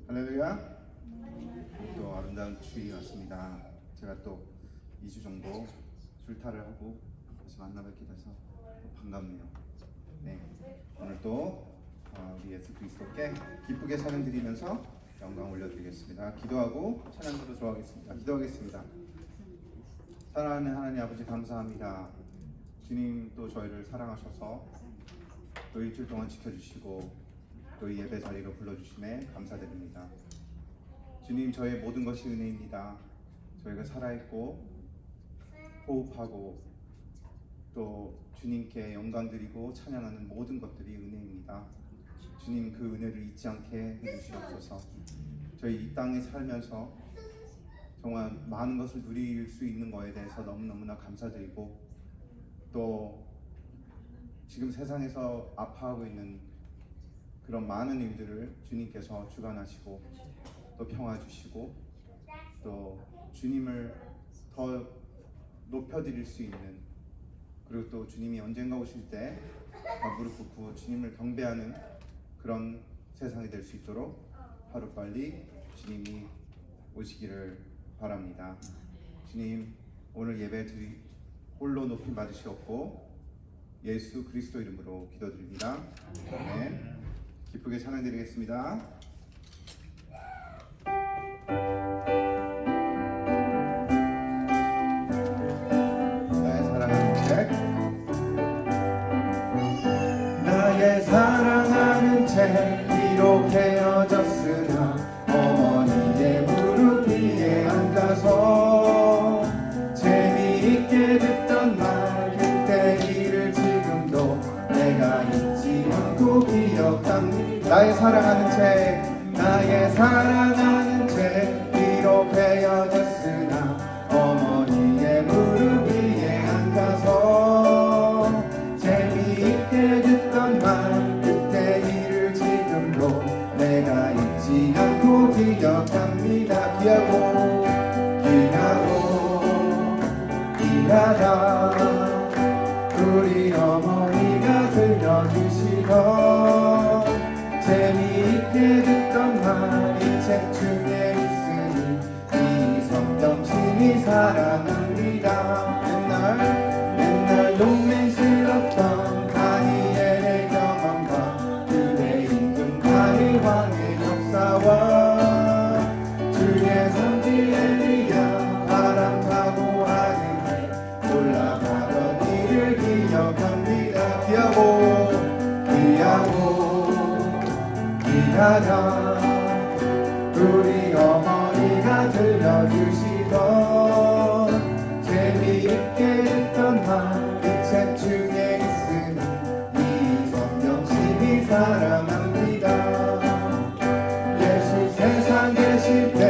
할렐루야. 또 아름다운 주일이 왔습니다. 제가 또 2주 정도 출타를 하고 다시 만나뵙게 돼서 반갑네요. 네, 오늘 또 우리 예수 그리스도께 기쁘게 찬양 드리면서 영광 올려드리겠습니다. 기도하고 찬양으로 들어가겠습니다. 기도하겠습니다. 사랑하는 하나님 아버지, 감사합니다. 주님 또 저희를 사랑하셔서 또 일주일 동안 지켜주시고 또 이 예배 자리로 불러주심에 감사드립니다. 주님, 저의 모든 것이 은혜입니다. 저희가 살아있고 호흡하고 또 주님께 영광 드리고 찬양하는 모든 것들이 은혜입니다. 주님, 그 은혜를 잊지 않게 해주시옵소서. 저희 이 땅에 살면서 정말 많은 것을 누릴 수 있는 것에 대해서 너무너무나 감사드리고, 또 지금 세상에서 아파하고 있는 그런 많은 일들을 주님께서 주관하시고 또 평화 주시고 또 주님을 더 높여드릴 수 있는, 그리고 또 주님이 언젠가 오실 때 무릎 꿇고 주님을 경배하는 그런 세상이 될 수 있도록 하루빨리 주님이 오시기를 바랍니다. 주님, 오늘 예배 홀로 높임 받으시옵고 예수 그리스도 이름으로 기도드립니다. 아멘. 기쁘게 찬양드리겠습니다. 나의 사랑하는 책, 나의 사랑하는 책, 비록 헤어졌으나 어머니의 무릎 위에 앉아서 재미있게 듣던 말, 그때 일을 지금도 내가 잊지 않고 기억합니다. 나의 사랑하는 책, 나의 사랑하는 책, 비록 헤어졌으나 어머니의 무릎 위에 앉아서 재미있게 듣던 말, 그때 일을 지금도 내가 잊지 않고 기억합니다. 귀하고 귀하다 우리 어머니가 들려주시던 재미있게 듣던 말, 이 책 중에 있으니 이 성경심이 사랑합니다. 맨날 용맹스럽던 다니엘의 경험과 그의 임금 다윗왕의 역사와 주의 선지 엘리야 바람 타고 하늘에 올라가던 일을 기억합니다. 귀하다 우리 어머니가 들려주시던 재미있게 듣던 말, 이 책 중에 있으니 이 성경심이 사랑합니다. 예수 세상 계실 때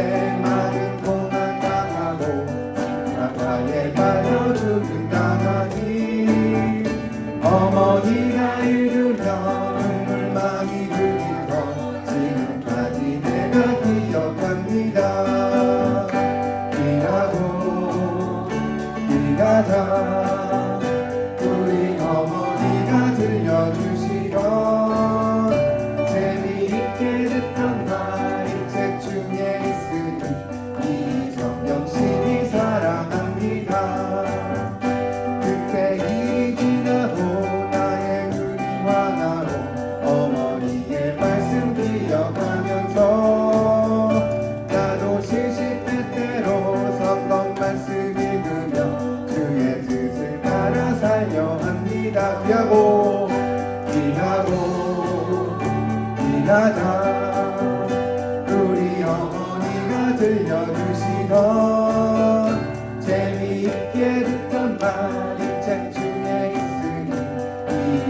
많은 고난 당하고 십자가에 달려 죽음 당하니 어머니가 읽으며 눈물 많이 흘린 것 지금까지 내가 기억합니다. 귀하다 우리 어머니가 들려주시던 재미있게 듣던 말, 이 책 중에 있으니 이 성경심이 사랑합니다. 그때 일이 지나고 나의 눈이 환하고 어머니의 말씀 기억하면서 나도 시시때때로 섰던 말씀 읽으며 주의 뜻을 따라 살려 합니다. 귀하다 우리 어머니가 들려주시던 재미있게 듣던 말, 이 책 중에 있으니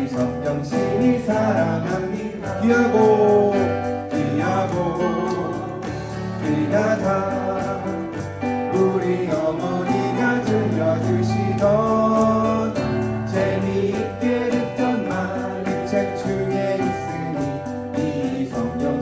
이 성경심이 사랑합니다. 귀하다 우리 어머니가 들려주시던 재미있게 듣던 말, 이 책 중에 있으니 이 성경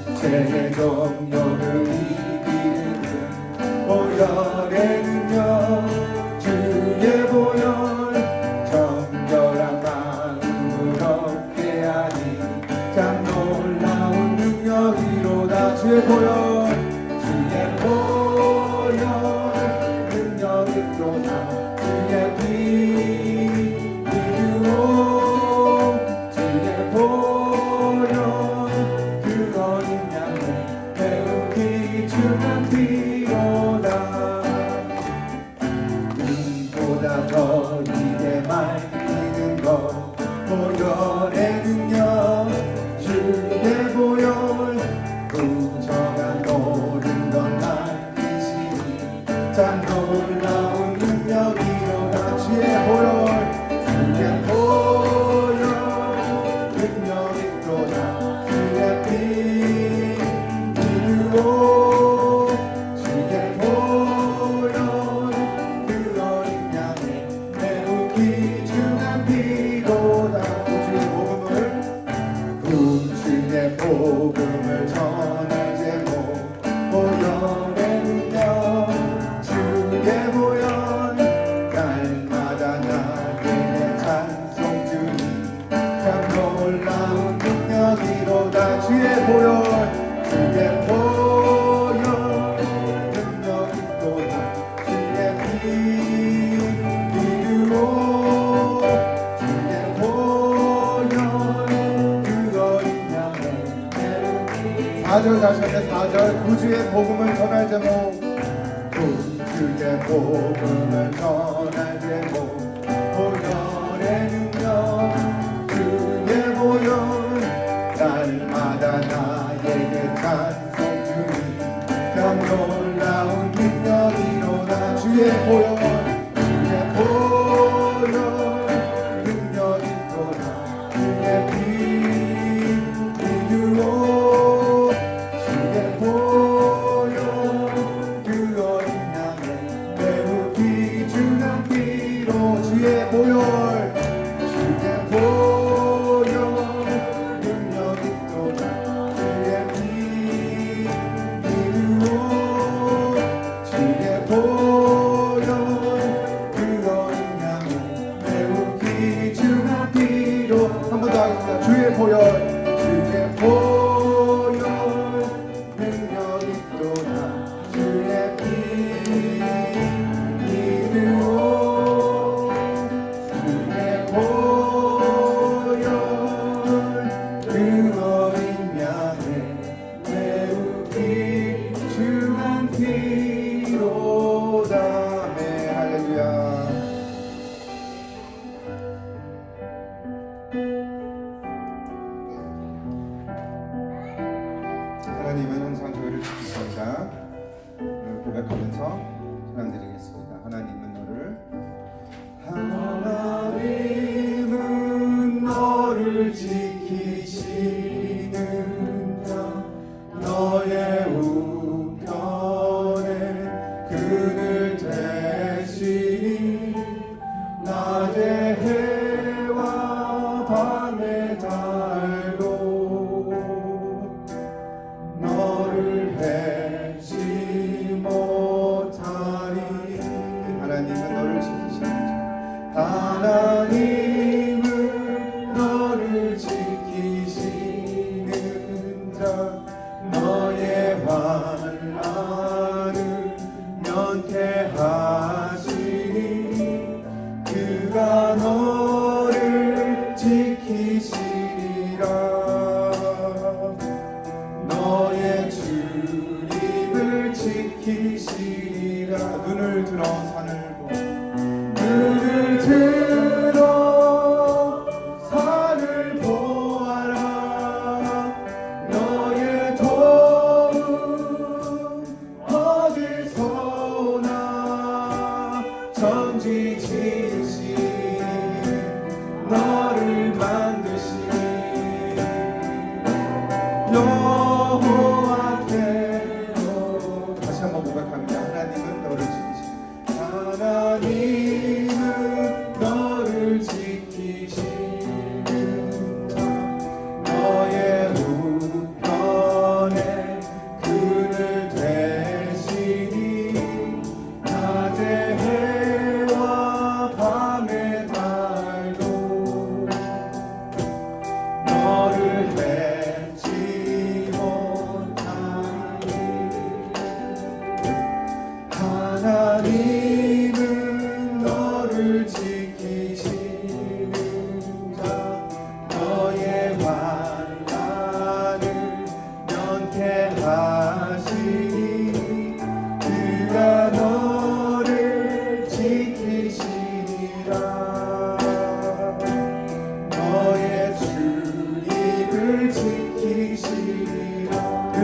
육체의 정욕을 이기는 보혈의 능력 주의 보혈 정결한 마음을 얻게 하니 참 놀라운 능력이로다 주의 보혈 능력이로다 주의 피 이루어 주의 보혈 그 어린 양을 매우 귀중한 피로다 눈보다 더 이게 말리는 것 보혈의 능력 주의 보혈 부정한 모든 것 날리시니 참 놀라운 능력이로다 주의 보혈 능력이로다 주의 피 이루어 주의 보혈 그 어린 양의 매우 귀중한 피로다 주의 복음을 전할 제목 보혈의 능력 주의 보혈 날마다 나에게 찬송 주니 참 놀라운 능력이로다 주의 보혈 능력이로다 주의 피 이루어 주의 보혈 그 어린 양의 4절 다시 한번 4절 구주의 복음을 전할 제목 구주의 복음을 전할 제목 보혈의 능력 주의 보혈 날마다 나에게 찬송 주니 참 놀라운 능력이로다 주의 보혈 능력이로다 주의 피 이루어 주의 보혈 그 어린 양의 매우 귀중한 피로 주의 보혈 능력이로다 주의 피 이루어 주의 보혈 그 어린 양의 매우 귀중한 피로 한 번 더 하겠습니다. 주의 보혈 능력이로다 주의 피 이루어 주의 보혈 그 어린 양의 매우 귀중한 피로다. 네, 할렐루야. 하나님은 항상 저희를 지키십니다. 고백하면서 찬양드리겠습니다. 하나님은 너를 지키시는가 너의 우편에 그늘 대시니 낮에 해와 밤에 달도 너를 해치 못하리. 하나님은 너를 지키시는지 하나님은 너를 지키시는가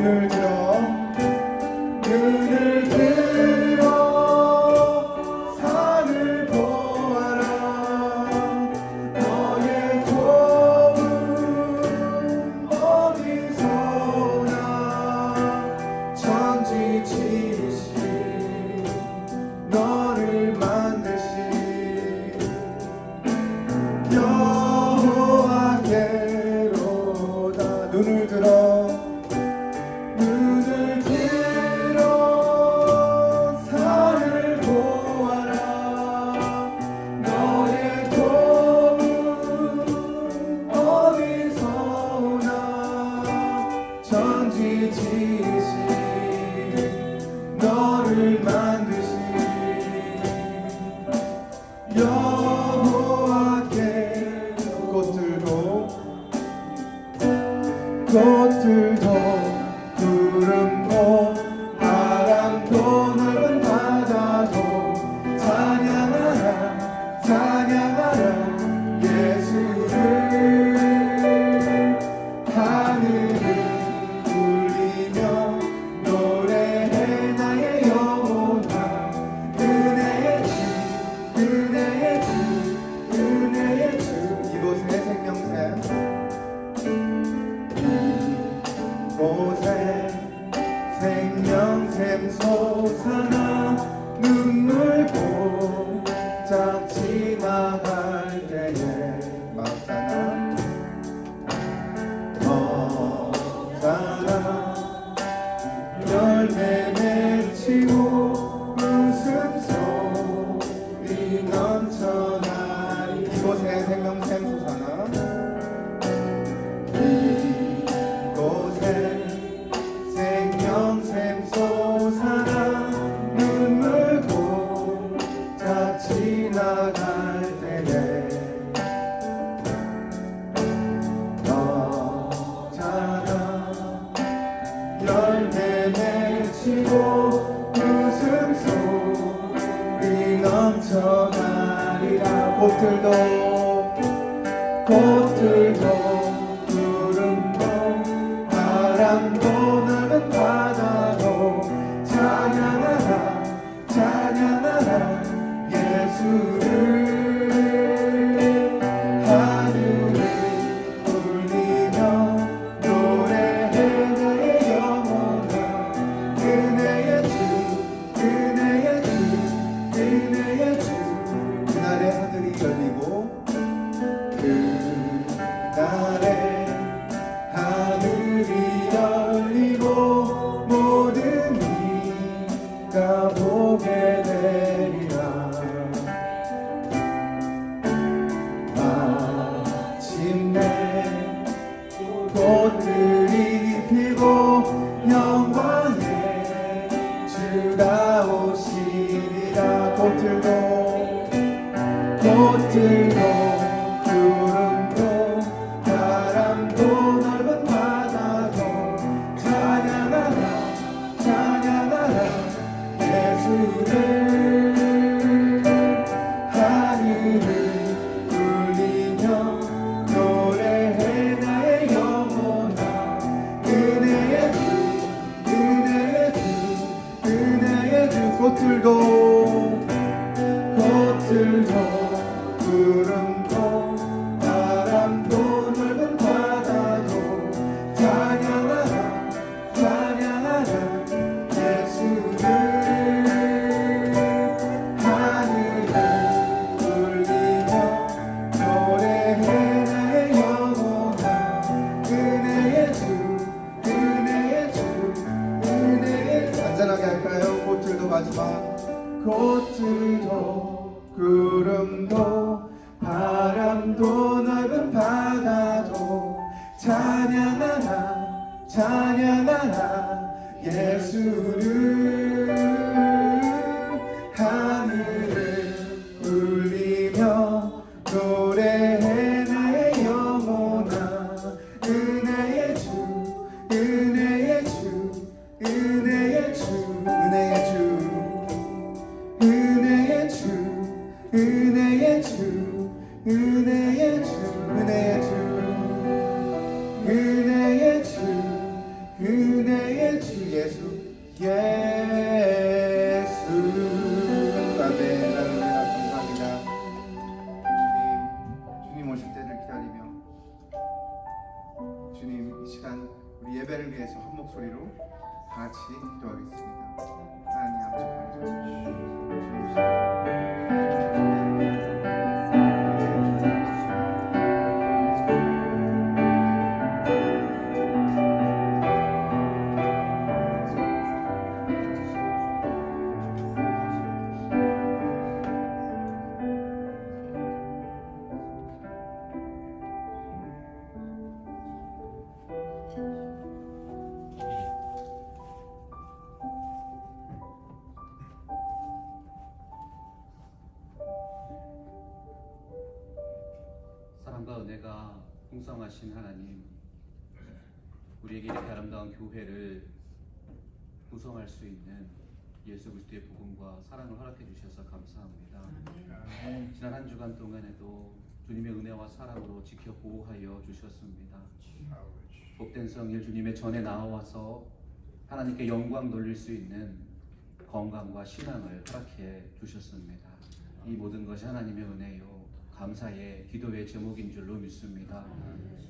눈을 들어 산을 보아라. 너의 도움 어디서나 천지지으신 너를 만드신 여호와께로다. 눈을 들어 산을 보아라. 너의 도움 어디서나 천지 지으신 너를 만드신 여호와께. 꽃들도 구름도 바람도 넓은 바다도 찬양하라 찬양하라 예수를. 하늘을 울리며 노래해 나의 영혼아. 은혜의 주 은혜의 주 은혜의 주. 이곳에 생명샘 이곳에 생명샘 솟아나 눈물 고작 지나갈 때에 맞잖아 열매 맺히고 웃음소리 넘쳐나리. 이곳에 생명샘 솟아나 생명샘 솟아나 눈물 고작 지나갈 때에 너잖아 열매 맺히고 웃음소리 넘쳐나리라. 꽃들도 구름도 바람도 넓은 바다도 찬양하라 찬양하라 예수를. 하늘을 울리며 노래해 나의 영혼아. 은혜의 주 은혜의 주 은혜의 주. 그날에 하늘이 열리고 그날에 하늘이 열리고 모든 이가 보게 되리라. 마침내 꽃들이 피고 영광의 주가 오시리라. 꽃들도 구름도 바람도 넓은 바다도 찬양하라 찬양하라 예수를. 하늘을 울리며 노래해 나의 영혼아. 은혜의 주 은혜의 주 은혜의 주. 꽃들도 구름도 바람도 넓은 바다도 찬양하라 찬양하라 예수를. 하늘을 울리며 노래해 나의 영혼아. 은혜의 주 은혜의 주 은혜의 주. 안전하게 할까요? 꽃들도 마지막. 꽃들도 구름도 바람도 넓은 바다도 찬양하라 찬양하라 예수를. 하늘을 울리며 노래해 나의 영혼아. 은혜의 주 은혜의 주 은혜의 주 은혜의 주 은혜의 주 은혜의 주 은혜의 주 은혜의 주 은혜의 주 은혜의 주 예수 예수. 아멘. 할렐루야. 감사합니다. 주님 오실 때를 기다리며 주님 이 시간 우리 예배를 위해서 한 목소리로 다 같이 기도하겠습니다. 하나님 아버지 주님 사랑과 은혜가 풍성하신 하나님, 우리에게 이렇게 아름다운 교회를 구성할 수 있는 예수 그리스도의 복음과 사랑을 허락해 주셔서 감사합니다. 지난 한 주간 동안에도 주님의 은혜와 사랑으로 지켜 보호하여 주셨습니다. 복된 성일 주님의 전에 나와서 하나님께 영광 돌릴 수 있는 건강과 신앙을 허락해 주셨습니다. 이 모든 것이 하나님의 은혜요 감사의 기도의 제목인 줄로 믿습니다.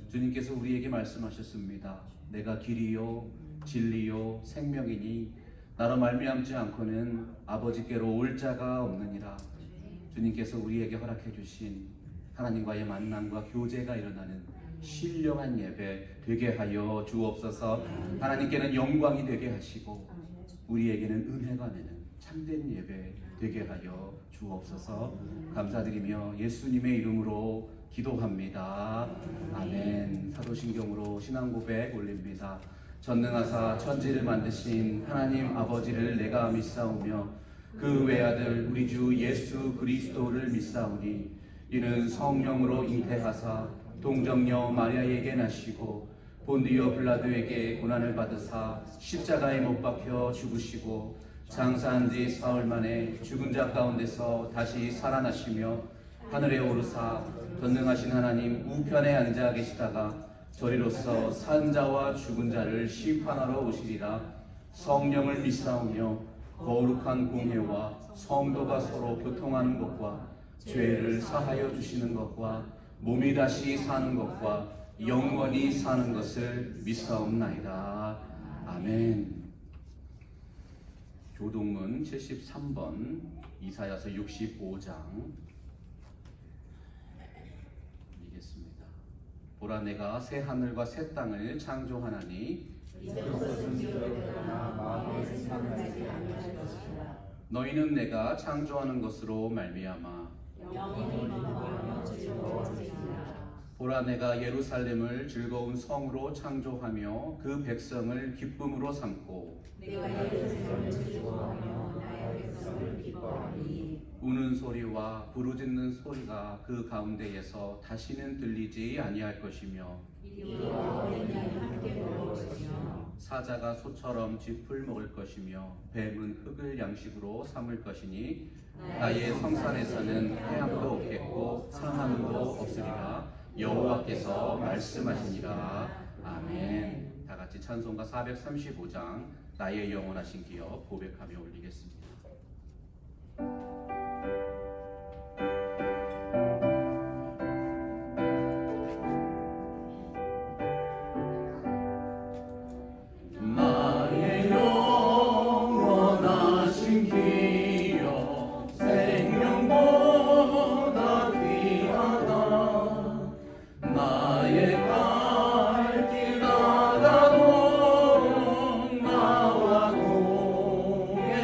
주님께서 우리에게 말씀하셨습니다. 내가 길이요 진리요 생명이니 나로 말미암지 않고는 아버지께로 올 자가 없느니라. 주님께서 우리에게 허락해 주신 하나님과의 만남과 교제가 일어나는 신령한 예배 되게 하여 주옵소서. 하나님께는 영광이 되게 하시고 우리에게는 은혜가 되는 참된 예배 되게 하여 주옵소서. 감사드리며 예수님의 이름으로 기도합니다. 아멘. 사도신경으로 신앙고백 올립니다. 전능하사 천지를 만드신 하나님 아버지를 내가 믿사오며 그 외아들 우리 주 예수 그리스도를 믿사오니 이는 성령으로 잉태하사 동정녀 마리아에게 나시고 본디오 빌라도에게 고난을 받으사 십자가에 못 박혀 죽으시고 장사한 지 사흘 만에 죽은 자 가운데서 다시 살아나시며 하늘에 오르사 전능하신 하나님 우편에 앉아 계시다가 저리로서 산 자와 죽은 자를 심판하러 오시리라. 성령을 믿사오며 거룩한 공회와 성도가 서로 교통하는 것과 죄를 사하여 주시는 것과 몸이 다시 사는 것과 영원히 사는 것을 믿사옵나이다. 아멘. 교동문 73번, 이사야서 65장 읽겠습니다. 보라 내가 새 하늘과 새 땅을 창조하나니 너희는 내가 창조하는 것으로 말미암아 보라 내가 예루살렘을 즐거운 성으로 창조하며 그 백성을 기쁨으로 삼고 우는 소리와 부르짖는 소리가 그 가운데에서 다시는 들리지 아니할 것이며 사자가 소처럼 짚을 먹을 것이며 뱀은 흙을 양식으로 삼을 것이니 나의 성산에서는 해함도 없겠고 상함도 없으리라. 여호와께서 말씀하시니라. 아멘. 다 같이 찬송가 435장 나의 영원하신 기업 고백하며 올리겠습니다. 나의 영원하신 기업 생명보다 귀하다. 나의 갈 길 나가도록 나와 동행하소서.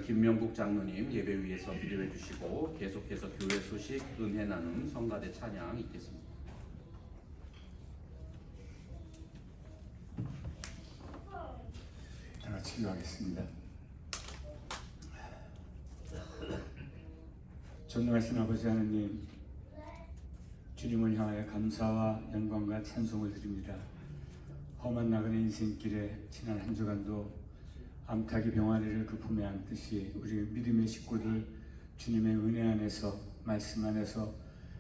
김명국 장로님 예배 위에서 기도해 주시고 계속해서 교회 소식 은혜 나눔 성가대 찬양 있겠습니다. 다 같이 기도하겠습니다. 전능하신 아버지 하나님, 주님을 향하여 감사와 영광과 찬송을 드립니다. 험한 나그네 인생길에 지난 한 주간도 암탉이 병아리를 그 품에 안듯이 우리 믿음의 식구들 주님의 은혜 안에서 말씀 안에서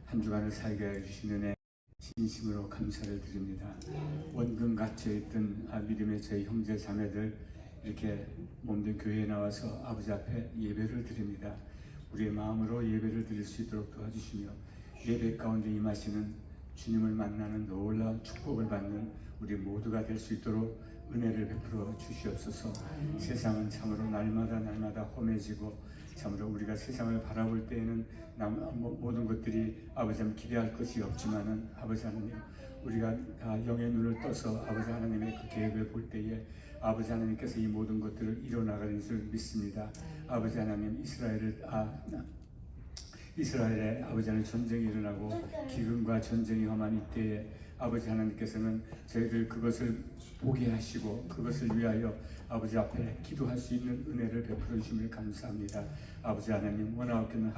한 주간을 살게 해주신 은혜 진심으로 감사를 드립니다. 원금 갇혀있던 믿음의 저희 형제 자매들 이렇게 몸된 교회에 나와서 아버지 앞에 예배를 드립니다. 우리의 마음으로 예배를 드릴 수 있도록 도와주시며 예배 가운데 임하시는 주님을 만나는 놀라운 축복을 받는 우리 모두가 될 수 있도록 은혜를 베풀어 주시옵소서. 세상은 참으로 날마다 험해지고 참으로 우리가 세상을 바라볼 때에는 모든 것들이 아버지 하나님 기대할 것이 없지만은 아버지 하나님 우리가 영의 눈을 떠서 아버지 하나님의 그 계획을 볼 때에 아버지 하나님께서 이 모든 것들을 이뤄나가는 줄 믿습니다. 아버지 하나님 이스라엘에 아버지 하나님 전쟁이 일어나고 기근과 전쟁이 험한 이때에 아버지 하나님께서는 저희들 그것을 보게 하시고 그것을 위하여 아버지 앞에 기도할 수 있는 은혜를 베풀어 주심을 감사합니다. 아버지 하나님 원하옵기는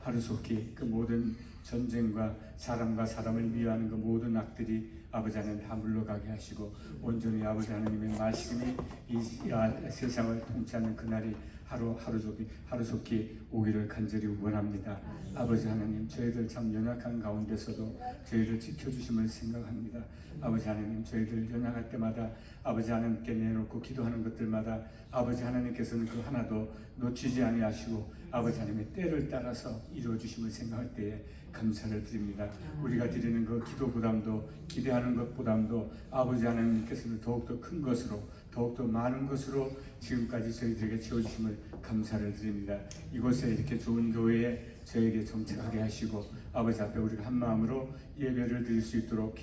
하루속히 그 모든 전쟁과 사람과 사람을 미워하는 그 모든 악들이 아버지 하나님 다 물러가게 하시고 온전히 아버지 하나님의 말씀이 이 세상을 통치하는 그날이 하루속히 오기를 간절히 원합니다. 아버지 하나님 저희들 참 연약한 가운데서도 저희를 지켜주심을 생각합니다. 아버지 하나님 저희들 연약할 때마다 아버지 하나님께 내놓고 기도하는 것들마다 아버지 하나님께서는 그 하나도 놓치지 아니하시고 아버지 하나님의 때를 따라서 이루어주심을 생각할 때에 감사를 드립니다. 우리가 드리는 그 기도 부담도 기대하는 것 부담도 아버지 하나님께서는 더욱더 큰 것으로 더욱더 많은 것으로 지금까지 저희들에게 채워주심을 감사를 드립니다. 이곳에 이렇게 좋은 교회에 저에게 정착하게 하시고 아버지 앞에 우리가 한 마음으로 예배를 드릴 수 있도록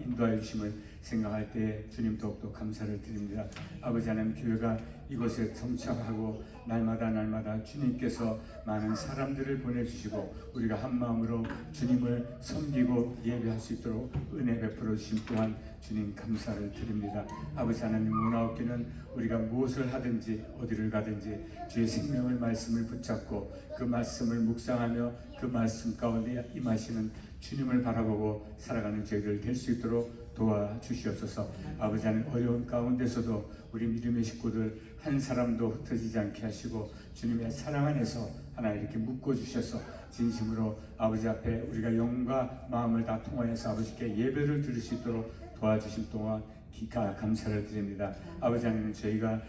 인도하여 주심을 생각할 때에 주님 더욱더 감사를 드립니다. 아버지 하나님 교회가 이곳에 정착하고 날마다 주님께서 많은 사람들을 보내주시고 우리가 한 마음으로 주님을 섬기고 예배할 수 있도록 은혜 베풀어 주심 또한 주님 감사를 드립니다. 아버지 하나님 원하옵기는 우리가 무엇을 하든지 어디를 가든지 주의 생명의 말씀을 붙잡고 그 말씀을 묵상하며 그 말씀 가운데 임하시는 주님을 바라보고 살아가는 저희들 될 수 있도록 도와주시옵소서. 아버지 하나님 어려운 가운데서도 우리 믿음의 식구들 한 사람도 흩어지지 않게 하시고 주님의 사랑 안에서 하나 이렇게 묶어주셔서 진심으로 아버지 앞에 우리가 영과 마음을 다 통하여서 아버지께 예배를 드릴 수 있도록 도와주신 동안 기가 감사를 드립니다. 아버지 하나님 저희가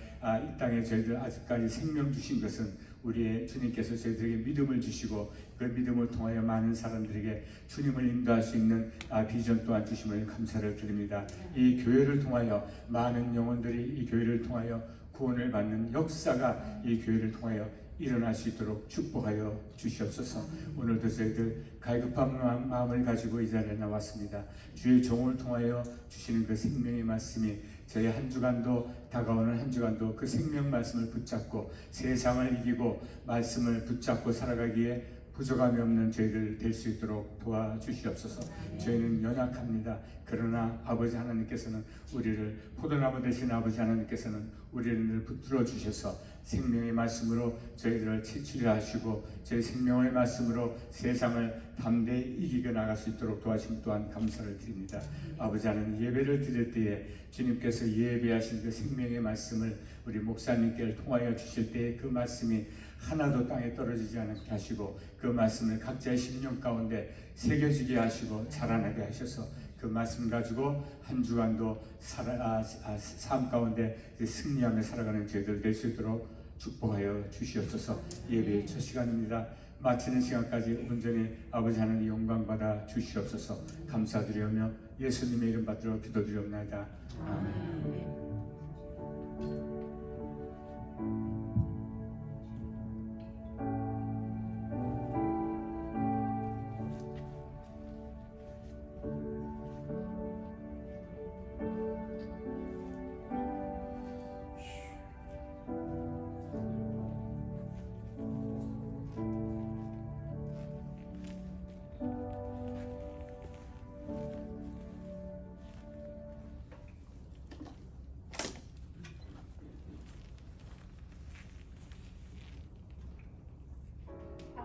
이 땅에 저희들 아직까지 생명 주신 것은 우리의 주님께서 저희들에게 믿음을 주시고 그 믿음을 통하여 많은 사람들에게 주님을 인도할 수 있는 비전 또한 주심을 감사를 드립니다. 이 교회를 통하여 많은 영혼들이 이 교회를 통하여 구원을 받는 역사가 이 교회를 통하여 일어날 수 있도록 축복하여 주시옵소서. 오늘도 저희들 갈급한 마음을 가지고 이 자리에 나왔습니다. 주의 종을 통하여 주시는 그 생명의 말씀이 저희 한 주간도 다가오는 한 주간도 그 생명 말씀을 붙잡고 세상을 이기고 말씀을 붙잡고 살아가기에 부족함이 없는 저희들 될 수 있도록 도와주시옵소서. 저희는 연약합니다. 그러나 아버지 하나님께서는 우리를 포도나무 되신 아버지 하나님께서는 우리를 붙들어 주셔서 생명의 말씀으로 저희들을 치유하시고 하시고 저희 생명의 말씀으로 세상을 담대히 이기게 나갈 수 있도록 도와주심 또한 감사를 드립니다. 아버지 하나님 예배를 드릴 때에 주님께서 예배하신 그 생명의 말씀을 우리 목사님께 통하여 주실 때에 그 말씀이 하나도 땅에 떨어지지 않게 하시고 그 말씀을 각자의 심령 가운데 새겨지게 하시고 자라나게 하셔서 그 말씀 가지고 한 주간도 삶 가운데 승리하며 살아가는 저희들 될 수 있도록 축복하여 주시옵소서. 예배의 첫 시간입니다. 마치는 시간까지 온전히 아버지 하나님 영광 받아 주시옵소서. 감사드리며 예수님의 이름 받들어 기도드리옵나이다. 아멘.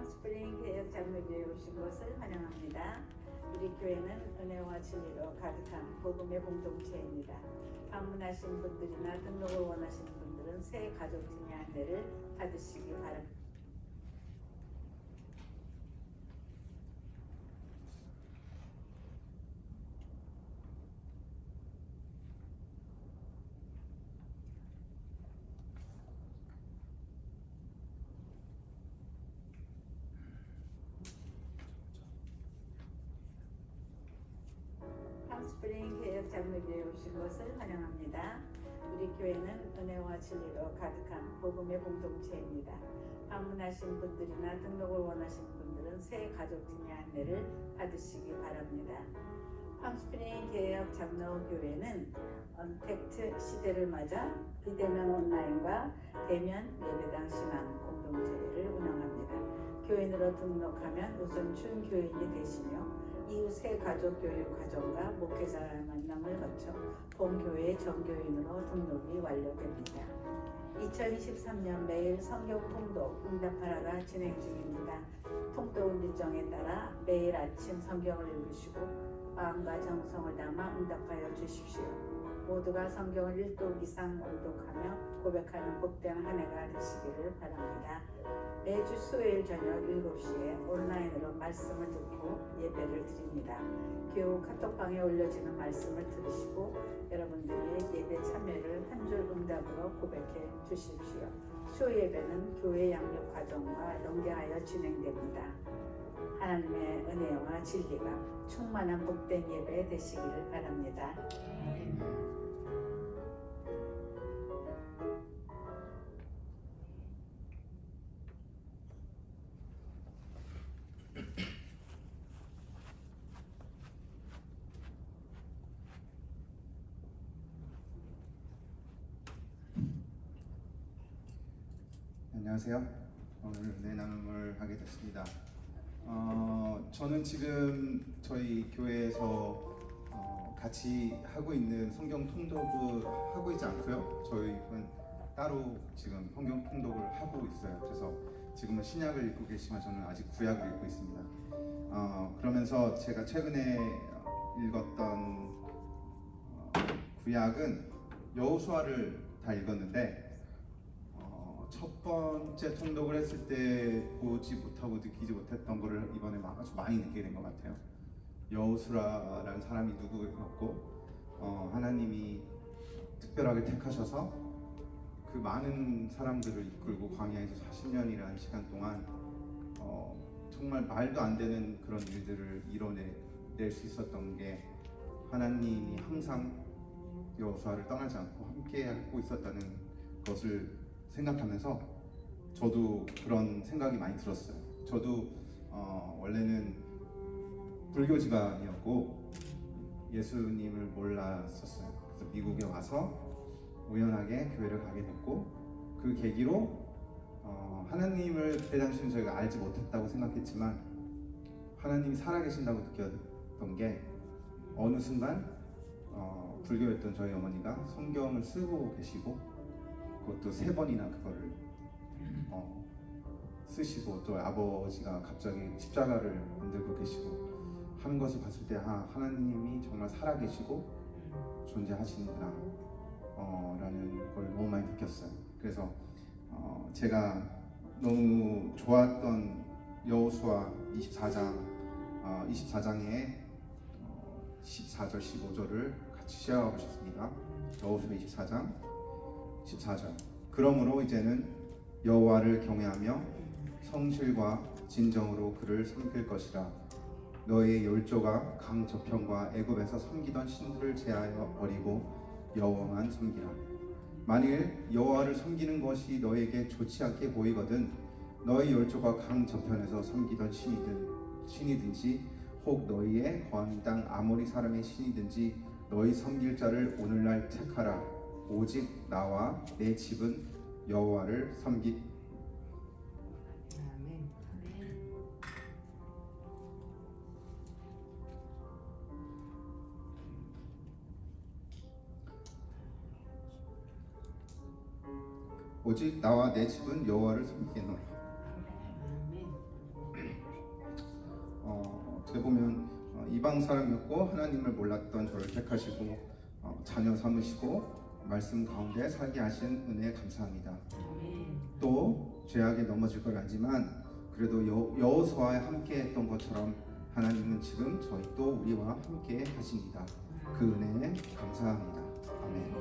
팜스프링 개혁 장로교회에 오신 것을 환영합니다. 우리 교회는 은혜와 진리로 가득한 복음의 공동체입니다. 방문하신 분들이나 등록을 원하시는 분들은 새 가족 등의 안내를 받으시기 바랍니다. 팜스프링 개혁 장로교회에 오신 것을 환영합니다. 우리 교회는 은혜와 진리로 가득한 복음의 공동체입니다. 방문하신 분들이나 등록을 원하시는 분들은 새 가족 등의 안내를 받으시기 바랍니다. 팜스프링 개혁 장로교회는 언택트 시대를 맞아 비대면 온라인과 대면 예배당 신앙 공동체를 운영합니다. 교인으로 등록하면 우선 준교인이 되시며 이후 새 가족 교육 과정과 목회자 만남을 거쳐 본교회 정교인으로 등록이 완료됩니다. 2023년 매일 성경 통독 응답하라가 진행 중입니다. 통독 일정에 따라 매일 아침 성경을 읽으시고 마음과 정성을 담아 응답하여 주십시오. 모두가 성경을 1독 이상 응독하며 고백하는 복된 한 해가 되시기를 바랍니다. 매주 수요일 저녁 7시에 온라인으로 말씀을 듣고 예배를 드립니다. 교우 카톡방에 올려지는 말씀을 들으시고 여러분들의 예배 참여를 한 줄 응답으로 고백해 주십시오. 수요예배는 교회 양육 과정과 연계하여 진행됩니다. 하나님의 은혜와 진리가 충만한 복된 예배 되시기를 바랍니다. 안녕하세요. 오늘 은혜 나눔을 하게 됐습니다. 저는 지금 저희 교회에서 같이 하고 있는 성경 통독을 하고 있지 않고요. 저희는 따로 지금 성경 통독을 하고 있어요. 그래서 지금은 신약을 읽고 계시지만 저는 아직 구약을 읽고 있습니다. 그러면서 제가 최근에 읽었던 구약은 여호수아를 다 읽었는데 첫 번째 통독을 했을 때 보지 못하고 느끼지 못했던 거를 이번에 아주 많이 느끼게 된 것 같아요. 여호수아라는 사람이 누구였고 하나님이 특별하게 택하셔서 그 많은 사람들을 이끌고 광야에서 40년이라는 시간 동안 정말 말도 안 되는 그런 일들을 이뤄낼 수 있었던 게 하나님이 항상 여호수아를 떠나지 않고 함께 하고 있었다는 것을 생각하면서 저도 그런 생각이 많이 들었어요. 저도 원래는 불교 집안이었고 예수님을 몰랐었어요. 그래서 미국에 와서 우연하게 교회를 가게 됐고 그 계기로 하나님을 그때 당시는 저희가 알지 못했다고 생각했지만 하나님이 살아계신다고 느꼈던 게 어느 순간 불교였던 저희 어머니가 성경을 쓰고 계시고 그것도 3번이나 그거를 쓰시고 또 아버지가 갑자기 십자가를 만들고 계시고 하는 것을 봤을 때 하나님이 정말 살아계시고 존재하시는구나 라는 걸 너무 많이 느꼈어요. 그래서 제가 너무 좋았던 여호수아 24장의 14절 15절을 같이 시작하고 싶습니다. 여호수아 24장 14절. 그러므로 이제는 여호와를 경외하며 성실과 진정으로 그를 섬길 것이라. 너희의 열조가 강 저편과 애굽에서 섬기던 신들을 제하여 버리고 여호와만 섬기라. 만일 여호와를 섬기는 것이 너희에게 좋지 않게 보이거든 너희 열조가 강 저편에서 섬기던 신이든지 혹 너희의 거하는 땅 아모리 사람의 신이든지 너희 섬길 자를 오늘날 택하라. 오직 나와 내 집은 여호와를 섬기. 아멘. 오직 나와 내 집은 여호와를 섬기겠노라. 아멘. 어떻게 보면 이방 사람이었고 하나님을 몰랐던 저를 택하시고 자녀 삼으시고 말씀 가운데 살게 하신 은혜에 감사합니다. 또 죄악에 넘어질 걸 알지만 그래도 여호수아와 함께 했던 것처럼 하나님은 지금 저희 또 우리와 함께 하십니다. 그 은혜에 감사합니다. 아멘.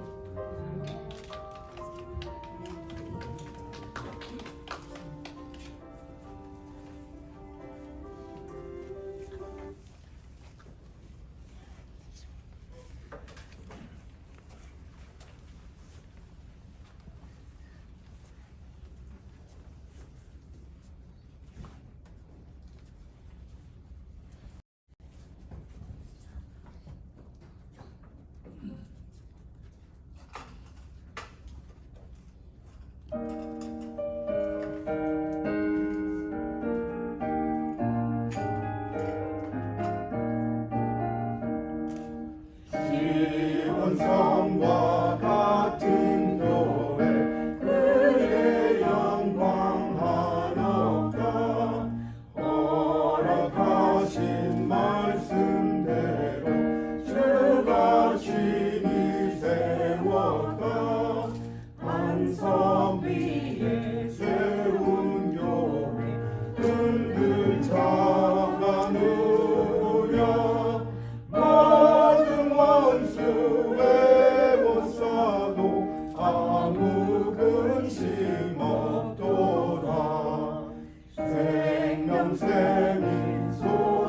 시온성과 같은 교회 그의 영광 한없다. 허락하신 말씀대로 주가 친히 세웠다. 반석 위에 세운 교회 흔들 자가 누려 모든 원수의 못 사도 아무 근심 없도다. 생명샘이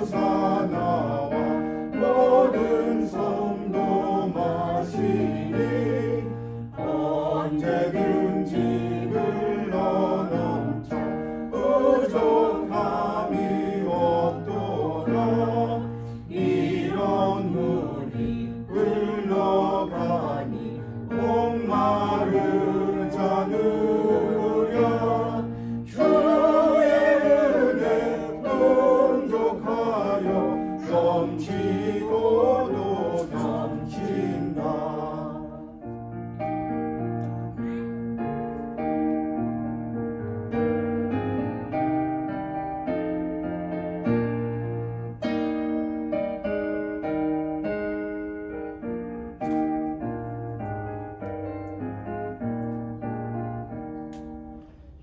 솟아나와 모든 성도 마시니 언제든지 흘러넘쳐 부족함이 없도다. 이런 물이 흘러가니 목마른 자 누려 주의 은혜 풍족하여 넘치고도 넘친다.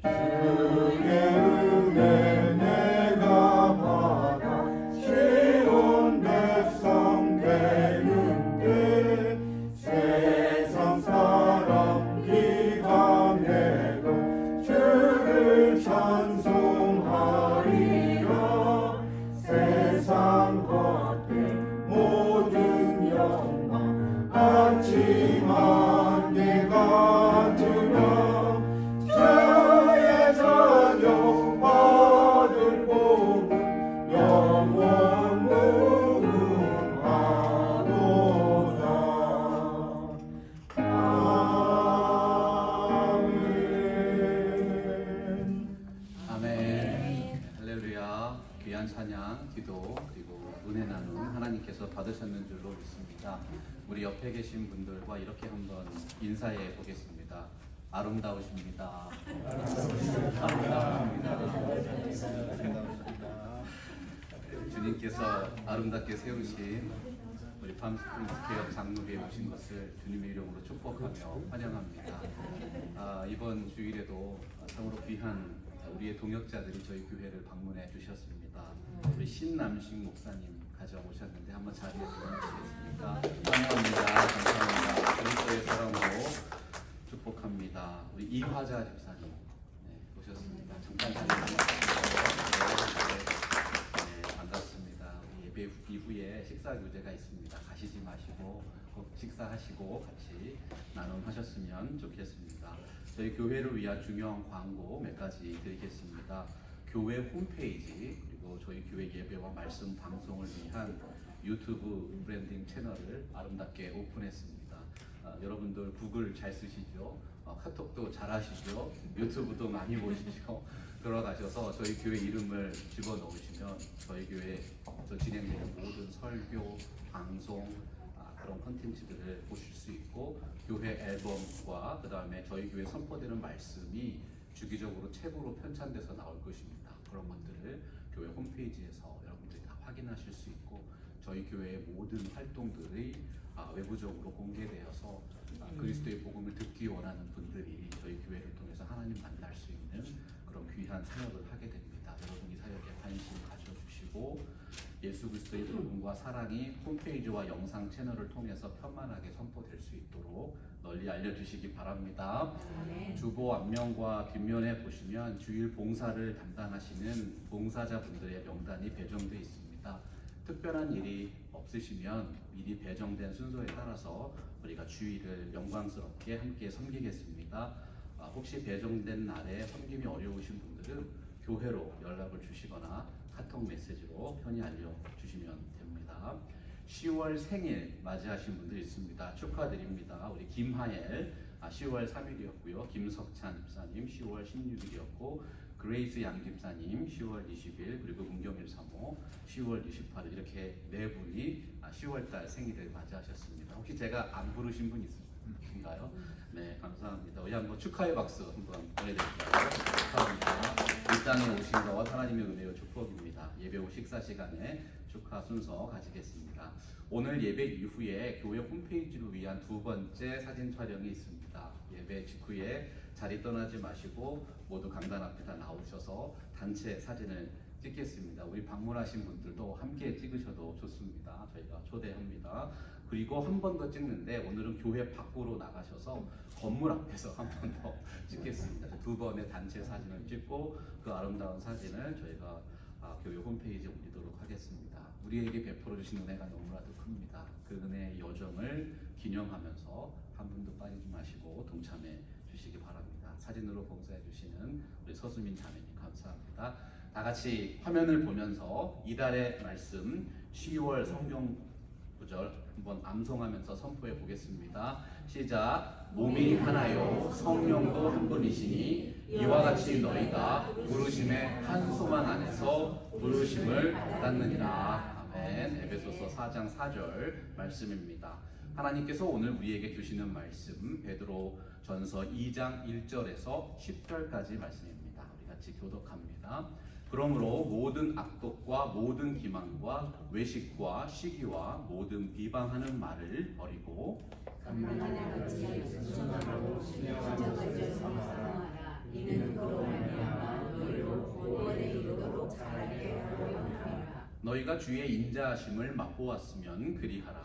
주의 은혜 내가 받아 시온 백성 되는데 세상 사람 비방해도 주를 찬송하리라. 세상 헛된 모든 영광 아침한 게 같으나 주의 자녀 받을 복은 영원 무궁하도다. 아멘. 아멘. 할렐루야. 귀한 찬양, 기도 그리고 은혜 나눔 하나님께서 받으셨는 줄로 믿습니다. 우리 옆에 계신 분들과 이렇게 한번 인사해 보겠습니다. 아름다우십니다. 아름다우십니다. 주님께서 아름답게 세우신 우리 밤스프링스 개혁 장로교에 오신 것을 주님의 이름으로 축복하며 환영합니다. 이번 주일에도 참으로 귀한 우리의 동역자들이 저희 교회를 방문해 주셨습니다. 우리 신남식 목사님 가져오셨는데 한번 자리에 들어주시겠습니까? 환영합니다. 감사합니다. 그리스도의 사랑으로 축복합니다. 우리 이화자 집사님 오셨습니다. 잠깐 자리에 네, 반갑습니다. 우리 예배 이후에 식사 교제가 있습니다. 가시지 마시고 꼭 식사하시고 같이 나눔하셨으면 좋겠습니다. 저희 교회를 위한 중요한 광고 몇 가지 드리겠습니다. 교회 홈페이지 그리고 저희 교회 예배와 말씀 방송을 위한 유튜브 브랜딩 채널을 아름답게 오픈했습니다. 여러분들 구글 잘 쓰시죠? 카톡도 잘 하시죠? 유튜브도 많이 보시죠? 들어가셔서 저희 교회 이름을 집어넣으시면 저희 교회에서 진행되는 모든 설교, 방송, 그런 콘텐츠들을 보실 수 있고 교회 앨범과 그 다음에 저희 교회 선포되는 말씀이 주기적으로 책으로 편찬돼서 나올 것입니다. 그런 것들을 교회 홈페이지에서 여러분들이 다 확인하실 수 있고, 저희 교회의 모든 활동들이 외부적으로 공개되어서 그리스도의 복음을 듣기 원하는 분들이 저희 교회를 통해서 하나님 만날 수 있는 그런 귀한 사역을 하게 됩니다. 여러분이 사역에 관심 가져주시고 예수 그리스도의 복음과 사랑이 홈페이지와 영상 채널을 통해서 편만하게 선포될 수 있도록 널리 알려주시기 바랍니다. 주보 앞면과 뒷면에 보시면 주일 봉사를 담당하시는 봉사자분들의 명단이 배정되어 있습니다. 특별한 일이 없으시면 미리 배정된 순서에 따라서 우리가 주일을 영광스럽게 함께 섬기겠습니다. 혹시 배정된 날에 섬김이 어려우신 분들은 교회로 연락을 주시거나 카톡 메시지로 편히 알려주시면 됩니다. 10월 생일 맞이하신 분들 있습니다. 축하드립니다. 우리 김하엘 10월 3일이었고요. 김석찬 집사님 10월 16일이었고, 그레이스 양 집사님 10월 20일, 그리고 문경일 사모 10월 28일, 이렇게 네 분이 10월달 생일을 맞이하셨습니다. 혹시 제가 안 부르신 분 있으신가요? 네, 감사합니다. 우리 한번 축하의 박수 한번 보내드릴까요? 축하합니다. 이 땅에 오신 것과 하나님의 은혜와 축복입니다. 예배 후 식사 시간에 축하 순서 가지겠습니다. 오늘 예배 이후에 교회 홈페이지를 위한 두 번째 사진 촬영이 있습니다. 예배 직후에 자리 떠나지 마시고 모두 강단 앞에 다 나오셔서 단체 사진을 찍겠습니다. 우리 방문하신 분들도 함께 찍으셔도 좋습니다. 저희가 초대합니다. 그리고 한 번 더 찍는데 오늘은 교회 밖으로 나가셔서 건물 앞에서 한 번 더 찍겠습니다. 두 번의 단체 사진을 찍고 그 아름다운 사진을 저희가 교회 홈페이지에 올리도록 하겠습니다. 우리에게 베풀어 주신 은혜가 너무나도 큽니다. 그 은혜의 여정을 기념하면서 한 분도 빠지지 마시고 동참해 주시기 바랍니다. 사진으로 봉사해 주시는 우리 서수민 자매님 감사합니다. 다 같이 화면을 보면서 이달의 말씀 10월 성경 구절 한번 암송하면서 선포해 보겠습니다. 시작. 몸이 하나요 성령도 한 분이시니 이와 같이 너희가 부르심의 한 소망 안에서 부르심을 받았느니라. 아멘. 에베소서 4장 4절 말씀입니다. 하나님께서 오늘 우리에게 주시는 말씀 베드로 전서 2장 1절에서 10절까지 말씀입니다. 우리 같이 교독합니다. 그러므로 모든 악독과 모든 기만과 외식과 시기와 모든 비방하는 말을 버리고 간만에 같이 순종하고 신령하고 사랑하라. 이는 그로 말미암아 너희로 구원에 이르도록 자라게 하려 함이라. 너희가 주의 인자하심을 맛보았으면 그리하라.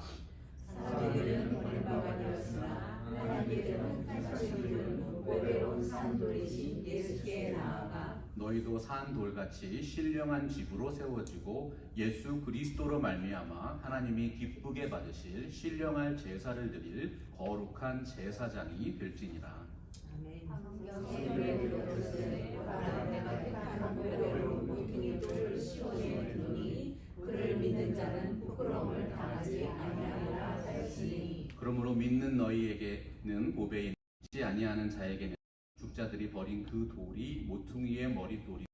사람들은 버림받아 되었으나 하나님께서는 택하심을 보배로운 산돌이신 예수께 나아가 너희도 산 돌같이 신령한 집으로 세워지고 예수 그리스도로 말미암아 하나님이 기쁘게 받으실 신령할 제사를 드릴 거룩한 제사장이 될지니라. 성경에 들었으되 내가 택한 보배로운 모퉁이 돌을 씌워내 두니 그를 믿는 자는 부끄러움을 당하지 아니하리라 하였으니. 그러므로 믿는 너희에게는 보배인 지 아니하는 자에게는 죽자들이 버린 그 돌이 모퉁이의 머릿돌이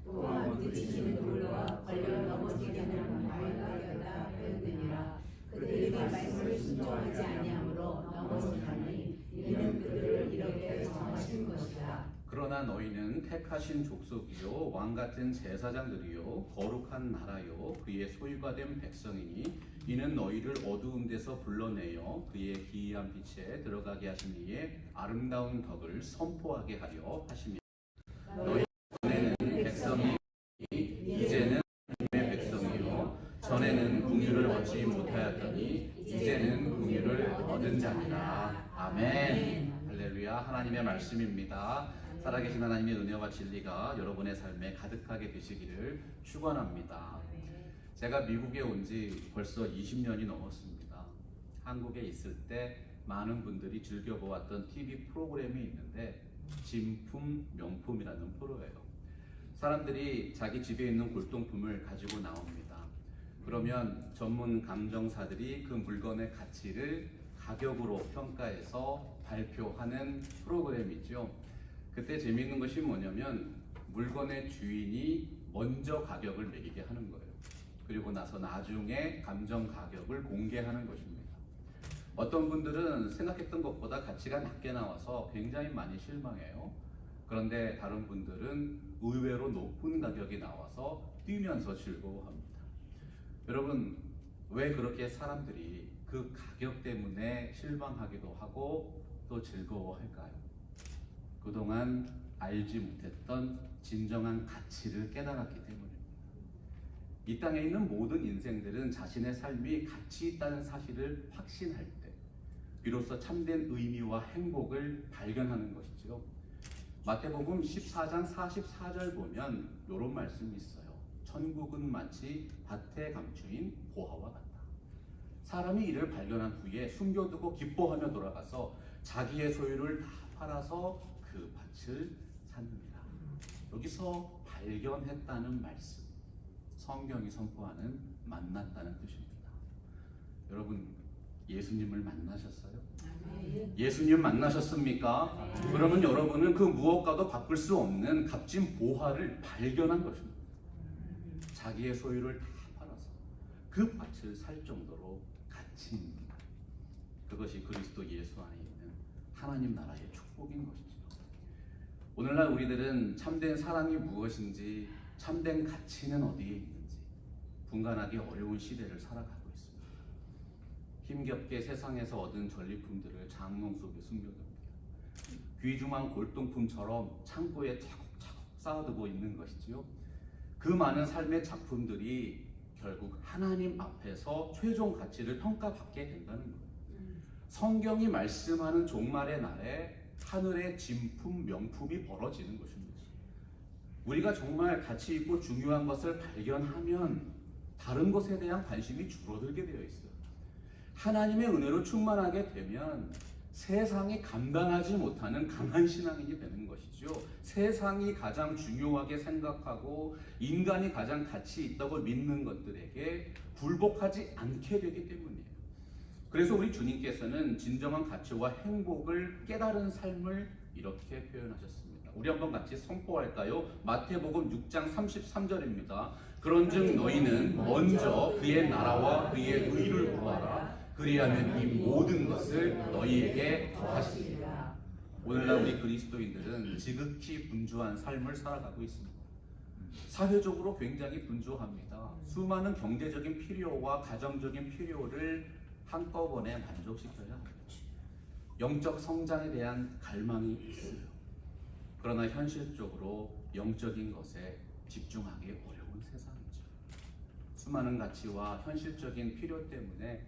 또한 부딪히는 돌과 걸려 넘어지게 하는 말가였다 하였느니라. 그들이 말씀을 순종하지 아니하므로 넘어지나니 이는 그들을 이렇게 정하신 것이라. 그러나 너희는 택하신 족속이요 왕같은 제사장들이요 거룩한 나라요 그의 소유가 된 백성이니 이는 너희를 어두운 데서 불러내어 그의 기이한 빛에 들어가게 하신 이의 아름다운 덕을 선포하게 하려 하시며 너희 전에는 백성이 이제는 주의 백성이요 전에는 긍휼을 얻지 못하였더니 이제는 긍휼을 얻은 자니라. 아멘. 할렐루야. 하나님의 말씀입니다. 살아계신 하나님의 은혜와 진리가 여러분의 삶에 가득하게 되시기를 축원합니다. 제가 미국에 온 지 벌써 20년이 넘었습니다. 한국에 있을 때 많은 분들이 즐겨보았던 TV 프로그램이 있는데 진품 명품이라는 프로예요. 사람들이 자기 집에 있는 골동품을 가지고 나옵니다. 그러면 전문 감정사들이 그 물건의 가치를 가격으로 평가해서 발표하는 프로그램이죠. 그때 재미있는 것이 뭐냐면 물건의 주인이 먼저 가격을 매기게 하는 거예요. 그리고 나서 나중에 감정 가격을 공개하는 것입니다. 어떤 분들은 생각했던 것보다 가치가 낮게 나와서 굉장히 많이 실망해요. 그런데 다른 분들은 의외로 높은 가격이 나와서 뛰면서 즐거워합니다. 여러분, 왜 그렇게 사람들이 그 가격 때문에 실망하기도 하고 또 즐거워할까요? 그동안 알지 못했던 진정한 가치를 깨달았기 때문입니다. 이 땅에 있는 모든 인생들은 자신의 삶이 가치 있다는 사실을 확신할 때 비로소 참된 의미와 행복을 발견하는 것이죠. 마태복음 14장 44절 보면 이런 말씀이 있어요. 천국은 마치 밭에 감추인 보화와 같다. 사람이 이를 발견한 후에 숨겨두고 기뻐하며 돌아가서 자기의 소유를 다 팔아서 그 밭을 샀느니라. 여기서 발견했다는 말씀, 성경이 선포하는 만났다는 뜻입니다. 여러분, 예수님을 만나셨어요? 예수님 만나셨습니까? 그러면 여러분은 그 무엇과도 바꿀 수 없는 값진 보화를 발견한 것입니다. 자기의 소유를 다 팔아서 그 밭을 살 정도로 가치 있는 것. 그것이 그리스도 예수 안에 있는 하나님 나라의 축복인 것이죠. 오늘날 우리들은 참된 사랑이 무엇인지, 참된 가치는 어디에 있는지 분간하기 어려운 시대를 살아가고 있습니다. 힘겹게 세상에서 얻은 전리품들을 장롱 속에 숨겨둡니다. 귀중한 골동품처럼 창고에 차곡차곡 쌓아두고 있는 것이지요. 그 많은 삶의 작품들이 결국 하나님 앞에서 최종 가치를 평가받게 된다는 거예요. 성경이 말씀하는 종말의 날에 하늘의 진품, 명품이 벌어지는 것입니다. 우리가 정말 가치 있고 중요한 것을 발견하면 다른 것에 대한 관심이 줄어들게 되어 있어요. 하나님의 은혜로 충만하게 되면 세상이 감당하지 못하는 강한 신앙인이 되는 것이죠. 세상이 가장 중요하게 생각하고 인간이 가장 가치 있다고 믿는 것들에게 굴복하지 않게 되기 때문이에요. 그래서 우리 주님께서는 진정한 가치와 행복을 깨달은 삶을 이렇게 표현하셨습니다. 우리 한번 같이 선포할까요? 마태복음 6장 33절입니다. 그런즉 너희는 먼저 그의 나라와 그의 의를 구하라. 그리하면 이 모든 것을 너희에게 더하시리라. 오늘날 우리 그리스도인들은 지극히 분주한 삶을 살아가고 있습니다. 사회적으로 굉장히 분주합니다. 수많은 경제적인 필요와 가정적인 필요를 한꺼번에 만족시켜야 합니다. 영적 성장에 대한 갈망이 있어요. 그러나 현실적으로 영적인 것에 집중하기 어려운 세상이죠. 수많은 가치와 현실적인 필요 때문에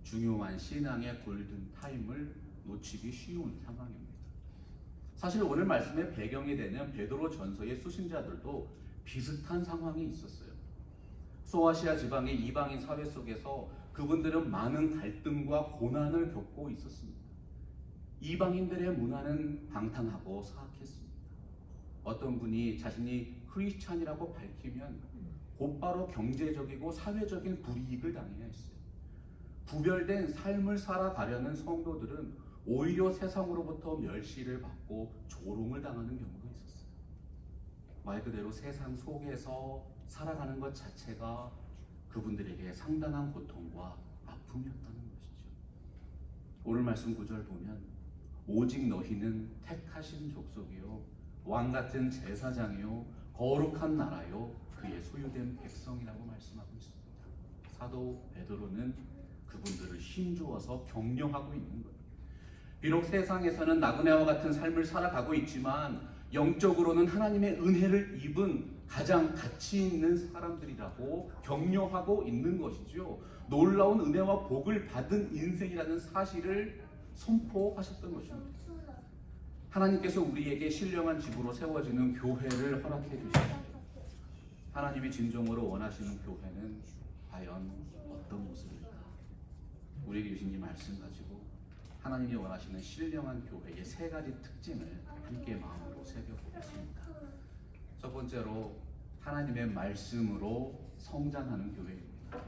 중요한 신앙의 골든 타임을 놓치기 쉬운 상황입니다. 사실 오늘 말씀의 배경이 되는 베드로 전서의 수신자들도 비슷한 상황이 있었어요. 소아시아 지방의 이방인 사회 속에서 그분들은 많은 갈등과 고난을 겪고 있었습니다. 이방인들의 문화는 방탕하고 사악했습니다. 어떤 분이 자신이 크리스찬이라고 밝히면 곧바로 경제적이고 사회적인 불이익을 당해야 했어요. 구별된 삶을 살아가려는 성도들은 오히려 세상으로부터 멸시를 받고 조롱을 당하는 경우가 있었어요. 말 그대로 세상 속에서 살아가는 것 자체가 그분들에게 상당한 고통과 아픔이었다는 것이죠. 오늘 말씀 9절 보면 오직 너희는 택하신 족속이요 왕같은 제사장이요 거룩한 나라요 그의 소유된 백성이라고 말씀하고 있습니다. 사도 베드로는 그분들을 힘주어서 격려하고 있는 거예요. 비록 세상에서는 나그네와 같은 삶을 살아가고 있지만 영적으로는 하나님의 은혜를 입은 가장 가치 있는 사람들이라고 격려하고 있는 것이죠. 놀라운 은혜와 복을 받은 인생이라는 사실을 선포하셨던 것입니다. 하나님께서 우리에게 신령한 집으로 세워지는 교회를 허락해 주십시오. 하나님이 진정으로 원하시는 교회는 과연 어떤 모습일까? 우리에게 주신 이 말씀 가지고 하나님이 원하시는 신령한 교회의 세 가지 특징을 함께 마음으로 새겨보겠습니다. 첫 번째로 하나님의 말씀으로 성장하는 교회입니다.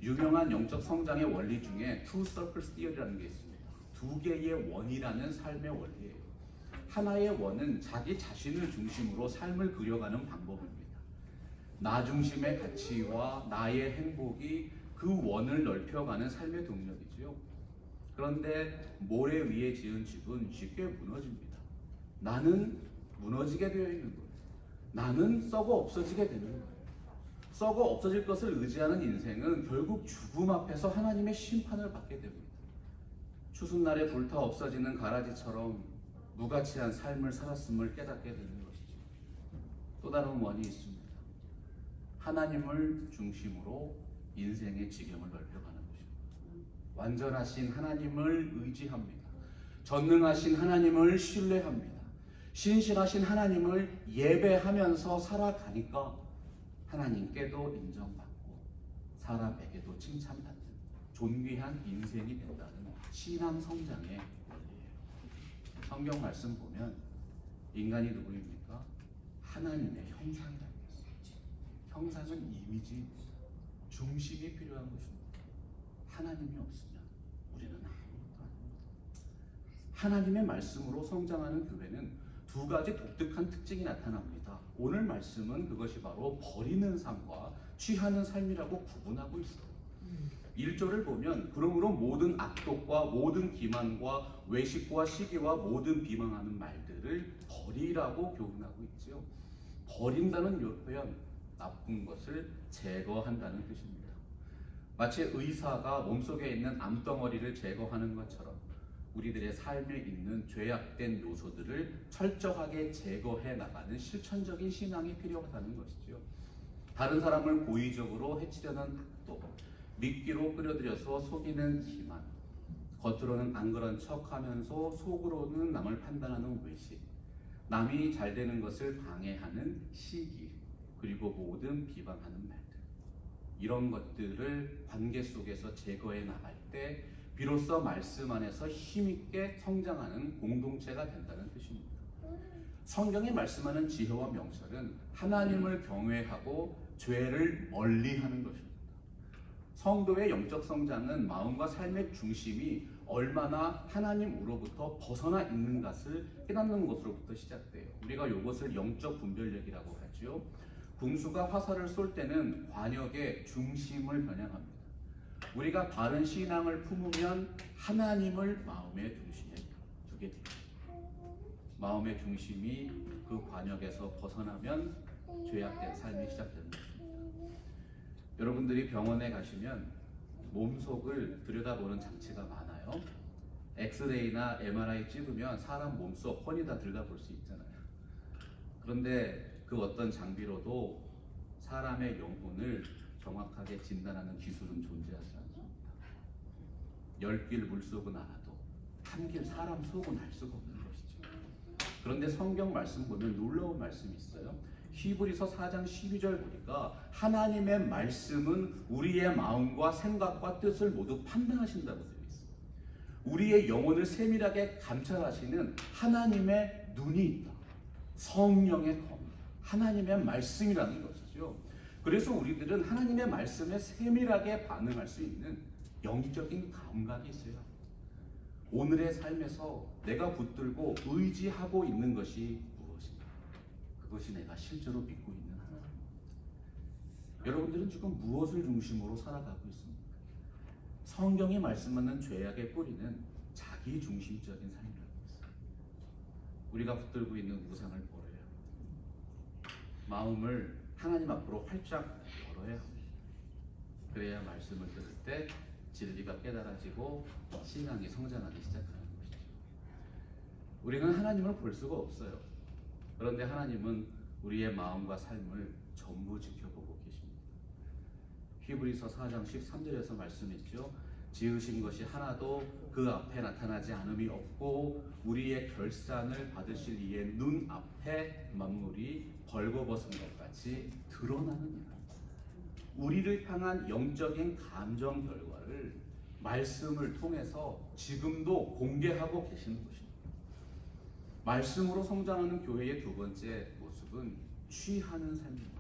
유명한 영적 성장의 원리 중에 Two Circles Theory라는 게 있습니다. 두 개의 원이라는 삶의 원리예요. 하나의 원은 자기 자신을 중심으로 삶을 그려가는 방법입니다. 나 중심의 가치와 나의 행복이 그 원을 넓혀가는 삶의 동력이지요. 그런데 모래 위에 지은 집은 쉽게 무너집니다. 나는 무너지게 되어 있는 거예요. 나는 썩어 없어지게 되는 거예요. 썩어 없어질 것을 의지하는 인생은 결국 죽음 앞에서 하나님의 심판을 받게 됩니다. 추순날에 불타 없어지는 가라지처럼 무가치한 삶을 살았음을 깨닫게 되는 것이죠. 또 다른 원이 있습니다. 하나님을 중심으로 인생의 지경을 넓혀가는 것입니다. 완전하신 하나님을 의지합니다. 전능하신 하나님을 신뢰합니다. 신실하신 하나님을 예배하면서 살아가니까 하나님께도 인정받고 사람에게도 칭찬받는 존귀한 인생이 된다는 신앙 성장의 원리예요. 성경 말씀 보면 인간이 누구입니까? 하나님의 형상이라고 했어요. 형상은 이미지입니다. 중심이 필요한 것입니다. 하나님이 없으면 우리는 아무것도 아닙니다. 하나님의 말씀으로 성장하는 교회는 두 가지 독특한 특징이 나타납니다. 오늘 말씀은 그것이 바로 버리는 삶과 취하는 삶이라고 구분하고 있어요. 1절을 보면 그러므로 모든 악독과 모든 기만과 외식과 시기와 모든 비방하는 말들을 버리라고 교훈하고 있지요. 버린다는 표현, 나쁜 것을 제거한다는 뜻입니다. 마치 의사가 몸속에 있는 암덩어리를 제거하는 것처럼 우리들의 삶에 있는 죄악된 요소들을 철저하게 제거해 나가는 실천적인 신앙이 필요하다는 것이죠. 다른 사람을 고의적으로 해치려는 악독, 미끼로 끌어들여서 속이는 기만, 겉으로는 안 그런 척하면서 속으로는 남을 판단하는 외식, 남이 잘 되는 것을 방해하는 시기, 그리고 모든 비방하는 말들, 이런 것들을 관계 속에서 제거해 나갈 때 비로소 말씀 안에서 힘있게 성장하는 공동체가 된다는 뜻입니다. 성경에 말씀하는 지혜와 명철은 하나님을 경외하고 죄를 멀리하는 것입니다. 성도의 영적 성장은 마음과 삶의 중심이 얼마나 하나님으로부터 벗어나 있는 것을 깨닫는 것으로부터 시작돼요. 우리가 이것을 영적 분별력이라고 하죠. 궁수가 화살을 쏠 때는 관역의 중심을 겨냥합니다. 우리가 바른 신앙을 품으면 하나님을 마음의 중심에 두게 됩니다. 마음의 중심이 그 관역에서 벗어나면 죄악된 삶이 시작되는 것입니다. 여러분들이 병원에 가시면 몸속을 들여다보는 장치가 많아요. 엑스레이나 MRI 찍으면 사람 몸속 훤히 다 들여다볼 수 있잖아요. 그런데 그 어떤 장비로도 사람의 영혼을 정확하게 진단하는 기술은 존재하지 않습니다. 10길 물속은 알아도 한 길 사람 속은 알 수가 없는 것이죠. 그런데 성경 말씀 보면 놀라운 말씀이 있어요. 히브리서 4장 12절 보니까 하나님의 말씀은 우리의 마음과 생각과 뜻을 모두 판단하신다고 되어 있어요. 우리의 영혼을 세밀하게 감찰하시는 하나님의 눈이 있다. 성령의 검, 하나님의 말씀이라는 것이죠. 그래서 우리들은 하나님의 말씀에 세밀하게 반응할 수 있는 영적인 감각이 있어요. 오늘의 삶에서 내가 붙들고 의지하고 있는 것이 무엇인가? 그것이 내가 실제로 믿고 있는 하나님입니다. 여러분들은 지금 무엇을 중심으로 살아가고 있습니까? 성경이 말씀하는 죄악의 뿌리는 자기 중심적인 삶이라고 했어요. 우리가 붙들고 있는 우상을 버려야 합니다. 마음을 하나님 앞으로 활짝 열어야 합니다. 그래야 말씀을 들을 때 진리가 깨달아지고 신앙이 성장하기 시작하는 것이죠. 우리는 하나님을 볼 수가 없어요. 그런데 하나님은 우리의 마음과 삶을 전부 지켜보고 계십니다. 히브리서 4장 13절에서 말씀했죠. 지으신 것이 하나도 그 앞에 나타나지 않음이 없고 우리의 결산을 받으실 이의 눈 앞에 만물이 벌거벗은 것 같이 드러나느니라. 우리를 향한 영적인 감정 결과를 말씀을 통해서 지금도 공개하고 계시는 것입니다. 말씀으로 성장하는 교회의 두 번째 모습은 취하는 삶입니다.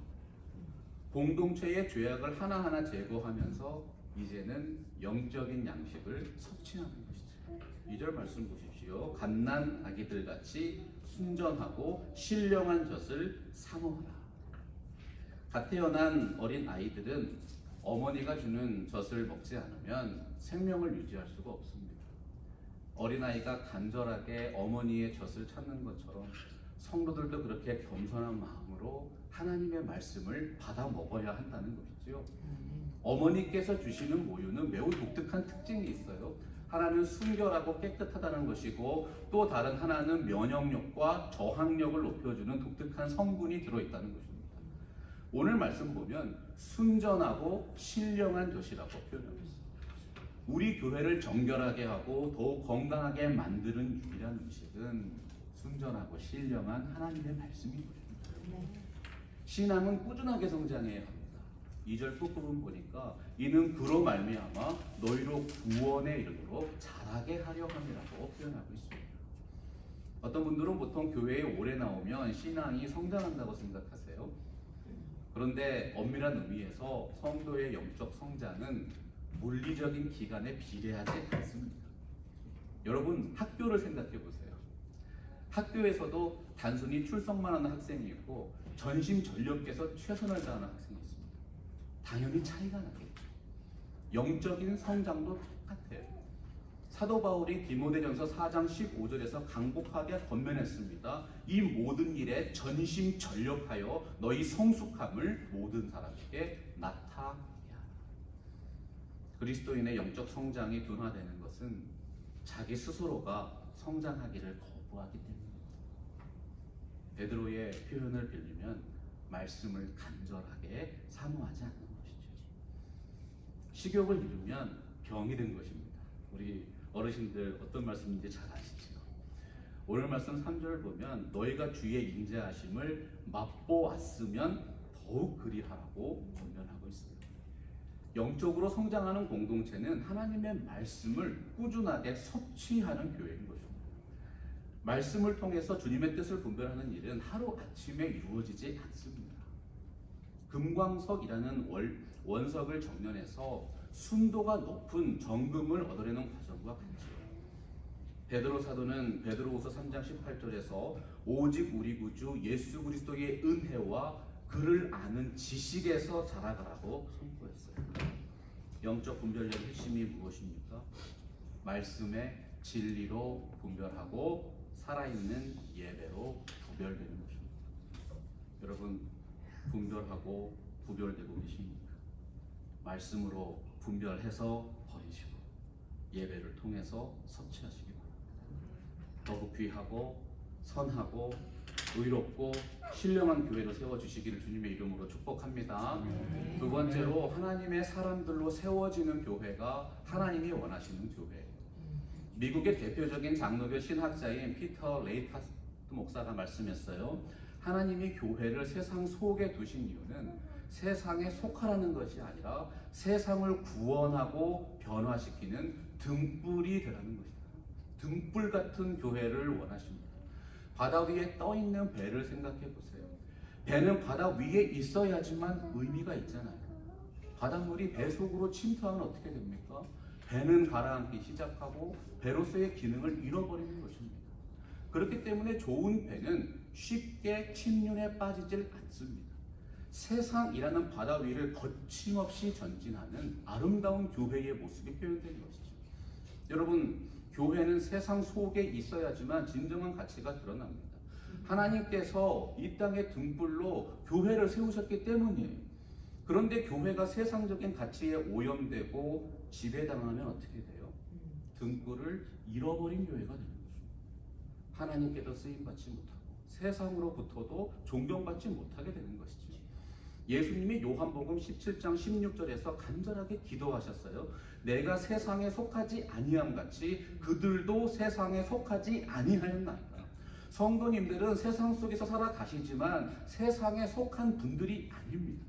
공동체의 죄악을 하나하나 제거하면서 이제는 영적인 양식을 섭취하는 것이죠. 2절 말씀 보십시오. 갓난 아기들 같이 순전하고 신령한 젖을 사모하라. 갓 태어난 어린 아이들은 어머니가 주는 젖을 먹지 않으면 생명을 유지할 수가 없습니다. 어린아이가 간절하게 어머니의 젖을 찾는 것처럼 성도들도 그렇게 겸손한 마음으로 하나님의 말씀을 받아 먹어야 한다는 것이죠. 어머니께서 주시는 모유는 매우 독특한 특징이 있어요. 하나는 순결하고 깨끗하다는 것이고 또 다른 하나는 면역력과 저항력을 높여주는 독특한 성분이 들어있다는 것입니다. 오늘 말씀 보면 순전하고 신령한 돛이라고 표현하고 있습니다. 우리 교회를 정결하게 하고 더욱 건강하게 만드는 유일한 음식은 순전하고 신령한 하나님의 말씀인 것입니다. 신앙은 꾸준하게 성장해야 합니다. 2절 끝부분 보니까 이는 그로 말미암아 너희로 구원에 이르도록 자라게 하려 함이라고 표현하고 있습니다. 어떤 분들은 보통 교회에 오래 나오면 신앙이 성장한다고 생각하세요. 그런데 엄밀한 의미에서 성도의 영적 성장은 물리적인 기간에 비례하지 않습니다. 여러분 학교를 생각해 보세요. 학교에서도 단순히 출석만 하는 학생이 있고 전심전력해서 최선을 다하는 학생이 있습니다. 당연히 차이가 나겠죠. 영적인 성장도 똑같아요. 사도 바울이 디모데전서 4장 15절에서 강곡하게 권면했습니다. 이 모든 일에 전심전력하여 너희 성숙함을 모든 사람에게 나타내야 하라. 그리스도인의 영적 성장이 둔화되는 것은 자기 스스로가 성장하기를 거부하기 때문입니다. 베드로의 표현을 빌리면 말씀을 간절하게 사모하지 않는 것이죠. 식욕을 잃으면 병이 된 것입니다. 우리 어르신들 어떤 말씀인지 잘 아시죠? 오늘 말씀 3절을 보면 너희가 주의 인자하심을 맛보았으면 더욱 그리하라고 권면하고 있습니다. 영적으로 성장하는 공동체는 하나님의 말씀을 꾸준하게 섭취하는 교회인 것입니다. 말씀을 통해서 주님의 뜻을 분별하는 일은 하루아침에 이루어지지 않습니다. 금광석이라는 원석을 정련해서 순도가 높은 정금을 얻어내는 과정과 같지요. 베드로 사도는 베드로후서 3장 18절에서 오직 우리 구주 예수 그리스도의 은혜와 그를 아는 지식에서 자라가라고 선포했어요. 영적 분별력의 핵심이 무엇입니까? 말씀의 진리로 분별하고 살아있는 예배로 구별되는 것입니다. 여러분 분별하고 구별되고 계십니까? 말씀으로 분별해서 버리시고 예배를 통해서 섭취하시기 바랍니다. 더욱 귀하고 선하고 의롭고 신령한 교회로 세워주시기를 주님의 이름으로 축복합니다. 두 번째로 하나님의 사람들로 세워지는 교회가 하나님이 원하시는 교회. 미국의 대표적인 장로교 신학자인 피터 레이카스트 목사가 말씀했어요. 하나님이 교회를 세상 속에 두신 이유는 세상에 속하라는 것이 아니라 세상을 구원하고 변화시키는 등불이 되라는 것이다. 등불 같은 교회를 원하십니다. 바다 위에 떠 있는 배를 생각해 보세요. 배는 바다 위에 있어야지만 의미가 있잖아요. 바닷물이 배 속으로 침투하면 어떻게 됩니까? 배는 가라앉기 시작하고 배로서의 기능을 잃어버리는 것입니다. 그렇기 때문에 좋은 배는 쉽게 침륜에 빠지질 않습니다. 세상이라는 바다 위를 거침없이 전진하는 아름다운 교회의 모습이 표현된 것이죠. 여러분, 교회는 세상 속에 있어야지만 진정한 가치가 드러납니다. 하나님께서 이 땅의 등불로 교회를 세우셨기 때문이에요. 그런데 교회가 세상적인 가치에 오염되고 지배당하면 어떻게 돼요? 등불을 잃어버린 교회가 되는 것입니다. 하나님께도 쓰임받지 못하고 세상으로부터도 존경받지 못하게 되는 것이죠. 예수님이 요한복음 17장 16절에서 간절하게 기도하셨어요. 내가 세상에 속하지 아니함 같이 그들도 세상에 속하지 아니하였나이다. 성도님들은 세상 속에서 살아가시지만 세상에 속한 분들이 아닙니다.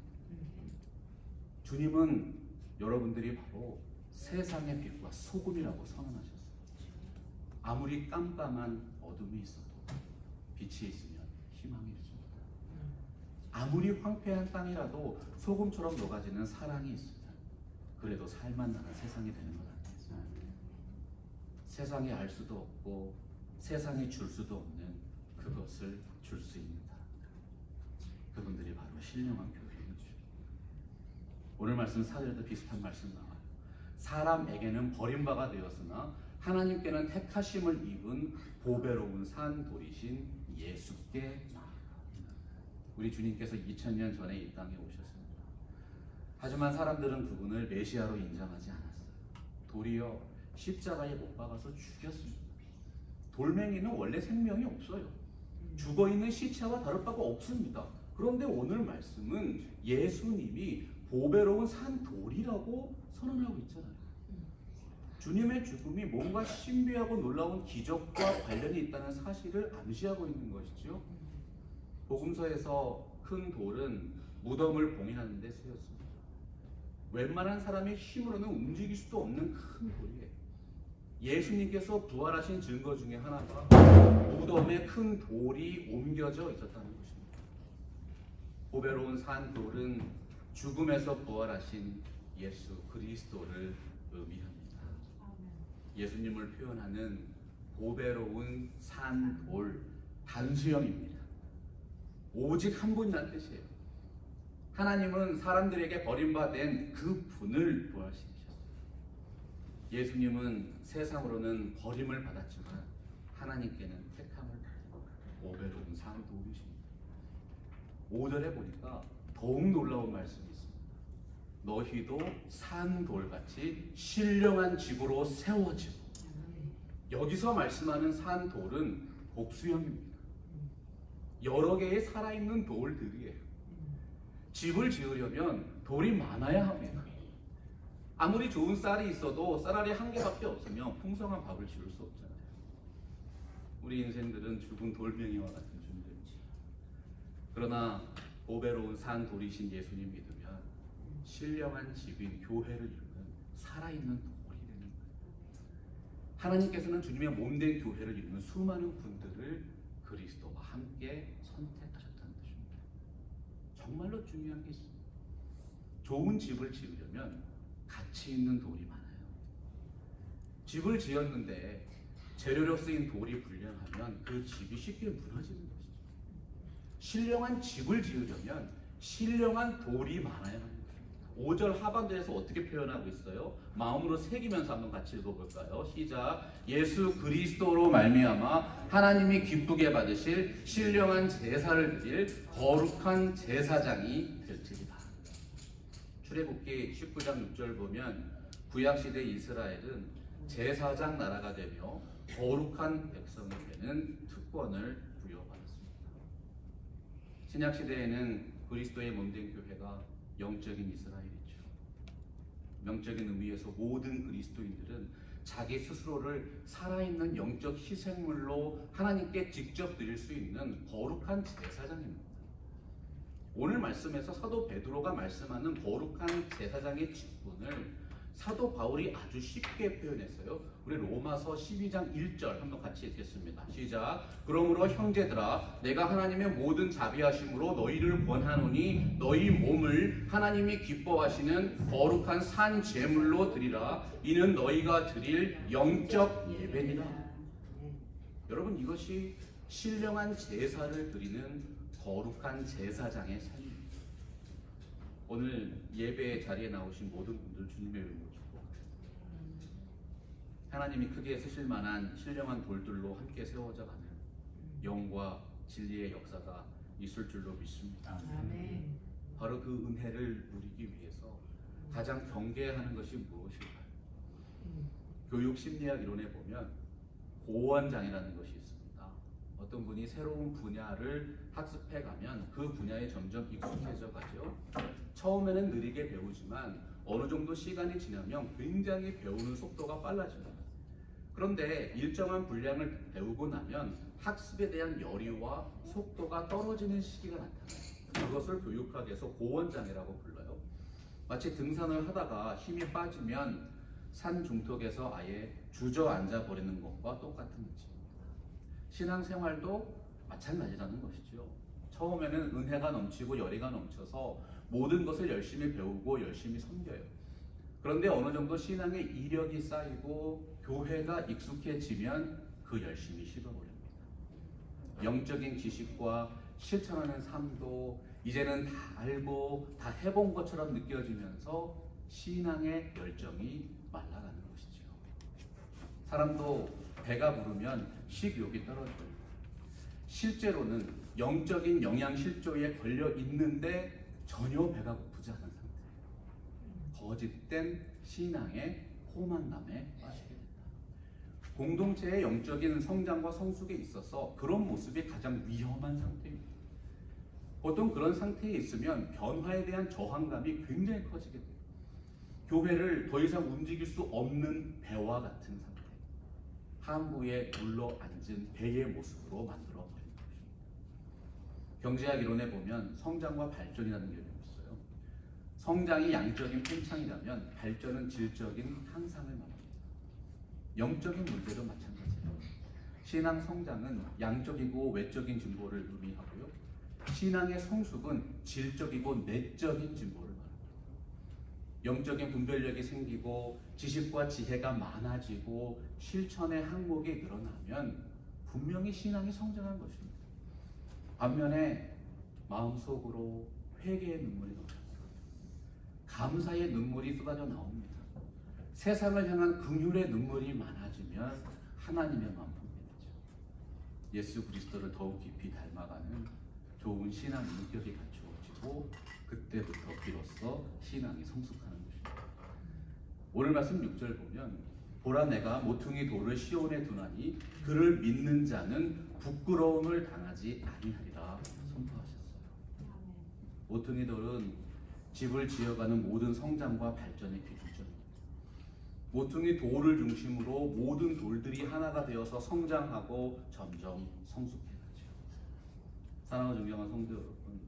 주님은 여러분들이 바로 세상의 빛과 소금이라고 선언하셨어요. 아무리 깜깜한 어둠이 있어도 빛이 있으면 희망이 있습니다. 아무리 황폐한 땅이라도 소금처럼 녹아지는 사랑이 있으면 그래도 살만 나는 세상이 되는 것 아니겠어요? 세상이 알 수도 없고 세상이 줄 수도 없는 그것을 줄 수 있는 사람들, 그분들이 바로 신령한 교회인 줄. 오늘 말씀 4절에도 비슷한 말씀 나와요. 사람에게는 버림바가 되었으나 하나님께는 택하심을 입은 보배로운 산 돌이신 예수께 나아가. 우리 주님께서 2000년 전에 이 땅에 오셨습니다. 하지만 사람들은 그분을 메시아로 인정하지 않았어요. 도리어 십자가에 못 박아서 죽였습니다. 돌멩이는 원래 생명이 없어요. 죽어있는 시체와 다를 바가 없습니다. 그런데 오늘 말씀은 예수님이 보배로운 산 돌이라고 선언하고 있잖아요. 주님의 죽음이 뭔가 신비하고 놀라운 기적과 관련이 있다는 사실을 암시하고 있는 것이죠. 복음서에서 큰 돌은 무덤을 봉인하는 데 쓰였습니다. 웬만한 사람의 힘으로는 움직일 수도 없는 큰 돌이에요. 예수님께서 부활하신 증거 중에 하나가 무덤에 큰 돌이 옮겨져 있었다는 것입니다. 보배로운 산 돌은 죽음에서 부활하신 예수 그리스도를 의미합니다. 예수님을 표현하는 보배로운 산 돌 단수형입니다. 오직 한 분이라는 뜻이에요. 하나님은 사람들에게 버림받은 그 분을 부활시키셨어요. 예수님은 세상으로는 버림을 받았지만 하나님께는 택함을 받은 보배로운 산 돌이십니다. 5절에 보니까 더욱 놀라운 말씀이 있습니다. 너희도 산 돌같이 신령한 집으로 세워지고. 여기서 말씀하는 산 돌은 복수형입니다. 여러 개의 살아있는 돌들이에요. 집을 지으려면 돌이 많아야 합니다. 아무리 좋은 쌀이 있어도 쌀알이 한 개밖에 없으면 풍성한 밥을 지을 수 없잖아요. 우리 인생들은 죽은 돌멩이와 같은 존재입니다. 그러나 보배로운 산 돌이신 예수님 믿으면 신령한 집인 교회를 이루는 살아있는 돌이 되는 거예요. 하나님께서는 주님의 몸된 교회를 이루는 수많은 분들을 그리스도와 함께 선택하셨다는 뜻입니다. 정말로 중요한 게 있습니다. 좋은 집을 지으려면 가치 있는 돌이 많아요. 집을 지었는데 재료로 쓰인 돌이 불량하면 그 집이 쉽게 무너지는 것이죠. 신령한 집을 지으려면 신령한 돌이 많아야 하는 것입니다. 5절 하반절에서 어떻게 표현하고 있어요? 마음으로 새기면서 한번 같이 읽어볼까요? 시작. 예수 그리스도로 말미암아 하나님이 기쁘게 받으실 신령한 제사를 드릴 거룩한 제사장이 될지니라. 출애굽기 19장 6절 보면 구약시대 이스라엘은 제사장 나라가 되며 거룩한 백성이 되는 특권을 부여받았습니다. 신약시대에는 그리스도의 몸된 교회가 영적인 이스라엘이죠. 영적인 의미에서 모든 그리스도인들은 자기 스스로를 살아있는 영적 희생물로 하나님께 직접 드릴 수 있는 거룩한 제사장입니다. 오늘 말씀에서 사도 베드로가 말씀하는 거룩한 제사장의 직분을 사도 바울이 아주 쉽게 표현했어요. 우리 로마서 12장 1절 한번 같이 읽겠습니다. 시작. 그러므로 형제들아 내가 하나님의 모든 자비하심으로 너희를 권하노니 너희 몸을 하나님이 기뻐하시는 거룩한 산 제물로 드리라. 이는 너희가 드릴 영적 예배니라. 여러분, 이것이 신령한 제사를 드리는 거룩한 제사장의 삶입니다. 오늘 예배의 자리에 나오신 모든 분들 주님의 이름으로 축복합니다. 하나님이 크게 쓰실 만한 신령한 돌들로 함께 세워져 가는 영과 진리의 역사가 있을 줄로 믿습니다. 아멘. 바로 그 은혜를 누리기 위해서 가장 경계해야 하는 것이 무엇일까요? 교육 심리학 이론에 보면 고원장이라는 것이 있습니다. 어떤 분이 새로운 분야를 학습해 가면 그 분야에 점점 익숙해져 가죠. 처음에는 느리게 배우지만 어느 정도 시간이 지나면 굉장히 배우는 속도가 빨라집니다. 그런데 일정한 분량을 배우고 나면 학습에 대한 열의와 속도가 떨어지는 시기가 나타나요. 그것을 교육학에서 고원장애라고 불러요. 마치 등산을 하다가 힘이 빠지면 산 중턱에서 아예 주저앉아 버리는 것과 똑같은 문제입니다. 신앙생활도 마찬가지라는 것이죠. 처음에는 은혜가 넘치고 열의가 넘쳐서 모든 것을 열심히 배우고 열심히 섬겨요. 그런데 어느 정도 신앙의 이력이 쌓이고 교회가 익숙해지면 그 열심히 식어버립니다. 영적인 지식과 실천하는 삶도 이제는 다 알고 다 해본 것처럼 느껴지면서 신앙의 열정이 말라가는 것이죠. 사람도 배가 부르면 식욕이 떨어져요. 실제로는 영적인 영양실조에 걸려 있는데 전혀 배가 고프지 않은 상태예요. 거짓된 신앙의 포만감에 빠지게 된다. 공동체의 영적인 성장과 성숙에 있어서 그런 모습이 가장 위험한 상태입니다. 보통 그런 상태에 있으면 변화에 대한 저항감이 굉장히 커지게 돼요. 교회를 더 이상 움직일 수 없는 배와 같은 상태, 항구에 눌러 앉은 배의 모습으로 만들어 버린 것입니다. 경제학 이론에 보면 성장과 발전이라는 개념이 있어요. 성장이 양적인 팽창이라면 발전은 질적인 향상을 말합니다. 영적인 문제도 마찬가지예요. 신앙 성장은 양적이고 외적인 진보를 의미하고요. 신앙의 성숙은 질적이고 내적인 진보를 말합니다. 영적인 분별력이 생기고 지식과 지혜가 많아지고 실천의 항목이 늘어나면 분명히 신앙이 성장한 것입니다. 반면에 마음속으로 회개의 눈물이 넘쳐납니다. 감사의 눈물이 쏟아져 나옵니다. 세상을 향한 긍휼의 눈물이 많아지면 하나님의 마음 포기하죠. 예수 그리스도를 더욱 깊이 닮아가는 좋은 신앙 인격이 갖추어지고 그때부터 비로소 신앙이 성숙하는 것입니다. 오늘 말씀 6절 보면 보라 내가 모퉁이 돌을 시온에 두나니 그를 믿는 자는 부끄러움을 당하지 아니하리라 선포하셨어요. 모퉁이 돌은 집을 지어가는 모든 성장과 발전의 기준점입니다. 모퉁이 돌을 중심으로 모든 돌들이 하나가 되어서 성장하고 점점 성숙해가죠. 사랑하는 존경하는 성도 여러분,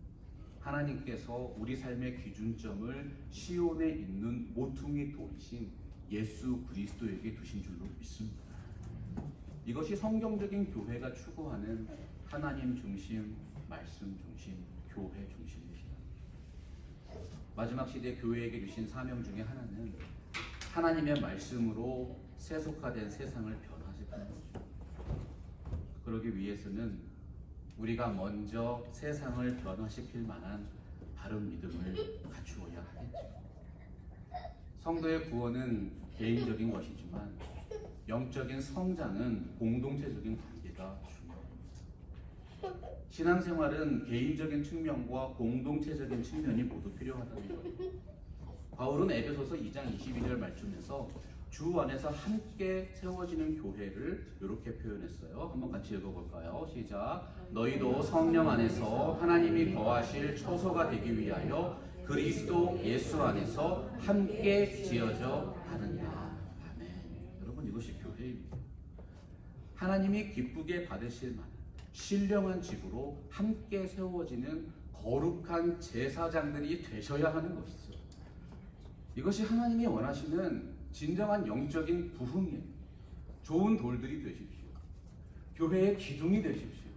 하나님께서 우리 삶의 기준점을 시온에 있는 모퉁이 돌이신 예수 그리스도에게 두신 줄로 믿습니다. 이것이 성경적인 교회가 추구하는 하나님 중심, 말씀 중심, 교회 중심의 신앙입니다. 마지막 시대 교회에게 주신 사명 중에 하나는 하나님의 말씀으로 세속화된 세상을 변화시키는 것입니다. 그러기 위해서는 우리가 먼저 세상을 변화시킬 만한 바른 믿음을 갖추어야 하겠죠. 성도의 구원은 개인적인 것이지만 영적인 성장은 공동체적인 관계가 중요합니다. 신앙생활은 개인적인 측면과 공동체적인 측면이 모두 필요하다는 거예요. 바울은 에베소서 2장 22절 말씀에서 주 안에서 함께 세워지는 교회를 이렇게 표현했어요. 한번 같이 읽어볼까요? 시작. 너희도 성령 안에서 하나님이 거하실 처소가 되기 위하여 그리스도 예수 안에서 함께 지어져 가느니라. 아멘. 여러분, 이것이 교회입니다. 하나님이 기쁘게 받으실 만한 신령한 집으로 함께 세워지는 거룩한 제사장들이 되셔야 하는 것이죠. 이것이 하나님이 원하시는 진정한 영적인 부흥이에요. 좋은 돌들이 되십시오. 교회의 기둥이 되십시오.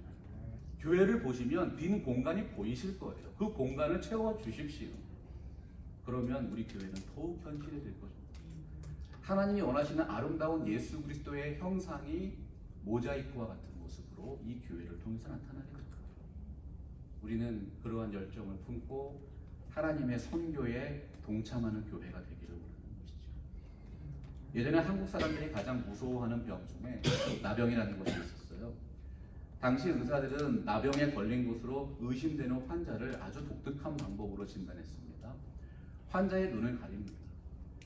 교회를 보시면 빈 공간이 보이실 거예요. 그 공간을 채워주십시오. 그러면 우리 교회는 더욱 현실해질 것입니다. 하나님이 원하시는 아름다운 예수 그리스도의 형상이 모자이크와 같은 모습으로 이 교회를 통해서 나타나게 될 거예요. 우리는 그러한 열정을 품고 하나님의 선교에 동참하는 교회가 되기를 원하는 것이죠. 예전에 한국 사람들이 가장 무서워하는 병 중에 나병이라는 것이 있었어요. 당시 의사들은 나병에 걸린 것으로 의심되는 환자를 아주 독특한 방법으로 진단했습니다. 환자의 눈을 가립니다.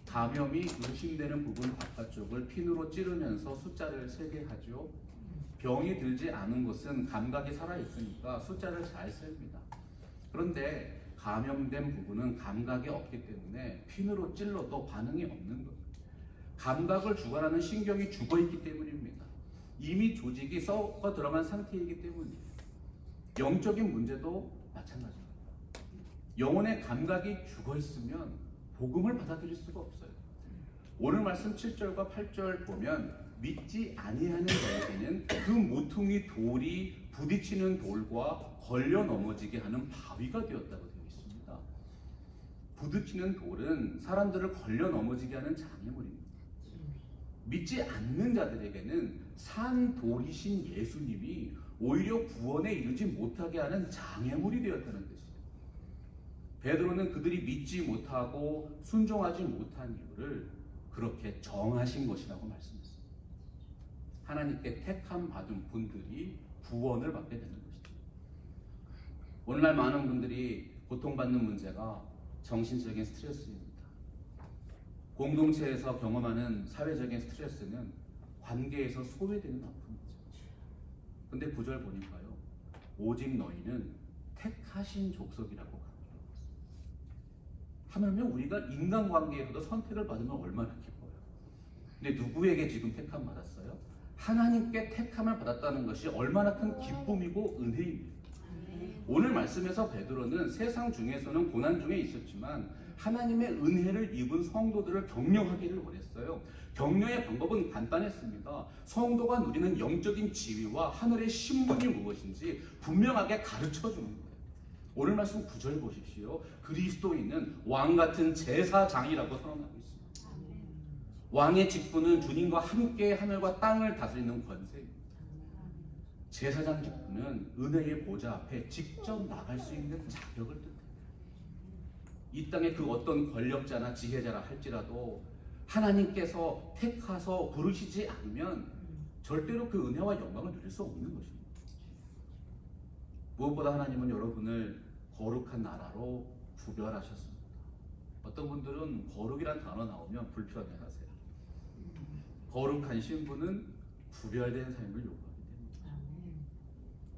감염이 의심되는 부분 바깥쪽을 핀으로 찌르면서 숫자를 세게 하죠. 병이 들지 않은 것은 감각이 살아있으니까 숫자를 잘 셉니다. 그런데 감염된 부분은 감각이 없기 때문에 핀으로 찔러도 반응이 없는 거예요. 감각을 주관하는 신경이 죽어있기 때문입니다. 이미 조직이 썩어 들어간 상태이기 때문이에요. 영적인 문제도 마찬가지입니다. 영혼의 감각이 죽어있으면 복음을 받아들일 수가 없어요. 오늘 말씀 7절과 8절 보면 믿지 아니하는 자에게는 그 모퉁이 돌이 부딪히는 돌과 걸려 넘어지게 하는 바위가 되었다고 되어 있습니다. 부딪히는 돌은 사람들을 걸려 넘어지게 하는 장애물입니다. 믿지 않는 자들에게는 산 돌이신 예수님이 오히려 구원에 이르지 못하게 하는 장애물이 되었다는 뜻이에요. 베드로는 그들이 믿지 못하고 순종하지 못한 이유를 그렇게 정하신 것이라고 말씀했습니다. 하나님께 택함 받은 분들이 구원을 받게 되는 것이죠. 오늘날 많은 분들이 고통받는 문제가 정신적인 스트레스입니다. 공동체에서 경험하는 사회적인 스트레스는 관계에서 소외되는 아픔이죠. 근데 9절 보니까요, 오직 너희는 택하신 족속이라고 강조하고 있습니다. 하물며 우리가 인간관계에서도 선택을 받으면 얼마나 기뻐요. 근데 누구에게 지금 택함 받았어요? 하나님께 택함을 받았다는 것이 얼마나 큰 기쁨이고 은혜입니다. 오늘 말씀에서 베드로는 세상 중에서는 고난 중에 있었지만 하나님의 은혜를 입은 성도들을 격려하기를 원했어요. 격려의 방법은 간단했습니다. 성도가 누리는 영적인 지위와 하늘의 신분이 무엇인지 분명하게 가르쳐 주는 거예요. 오늘 말씀 9절 보십시오. 그리스도인은 왕같은 제사장이라고 선언하고 있습니다. 왕의 직분은 주님과 함께 하늘과 땅을 다스리는 권세입니다. 제사장 직분은 은혜의 보좌 앞에 직접 나갈 수 있는 자격을 뜻해요. 이 땅의 그 어떤 권력자나 지혜자라 할지라도 하나님께서 택하서 부르시지 않으면 절대로 그 은혜와 영광을 누릴 수 없는 것입니다. 무엇보다 하나님은 여러분을 거룩한 나라로 구별하셨습니다. 어떤 분들은 거룩이란 단어 나오면 불편해하세요. 거룩한 신분은 구별된 삶을 요구하기 때문이죠.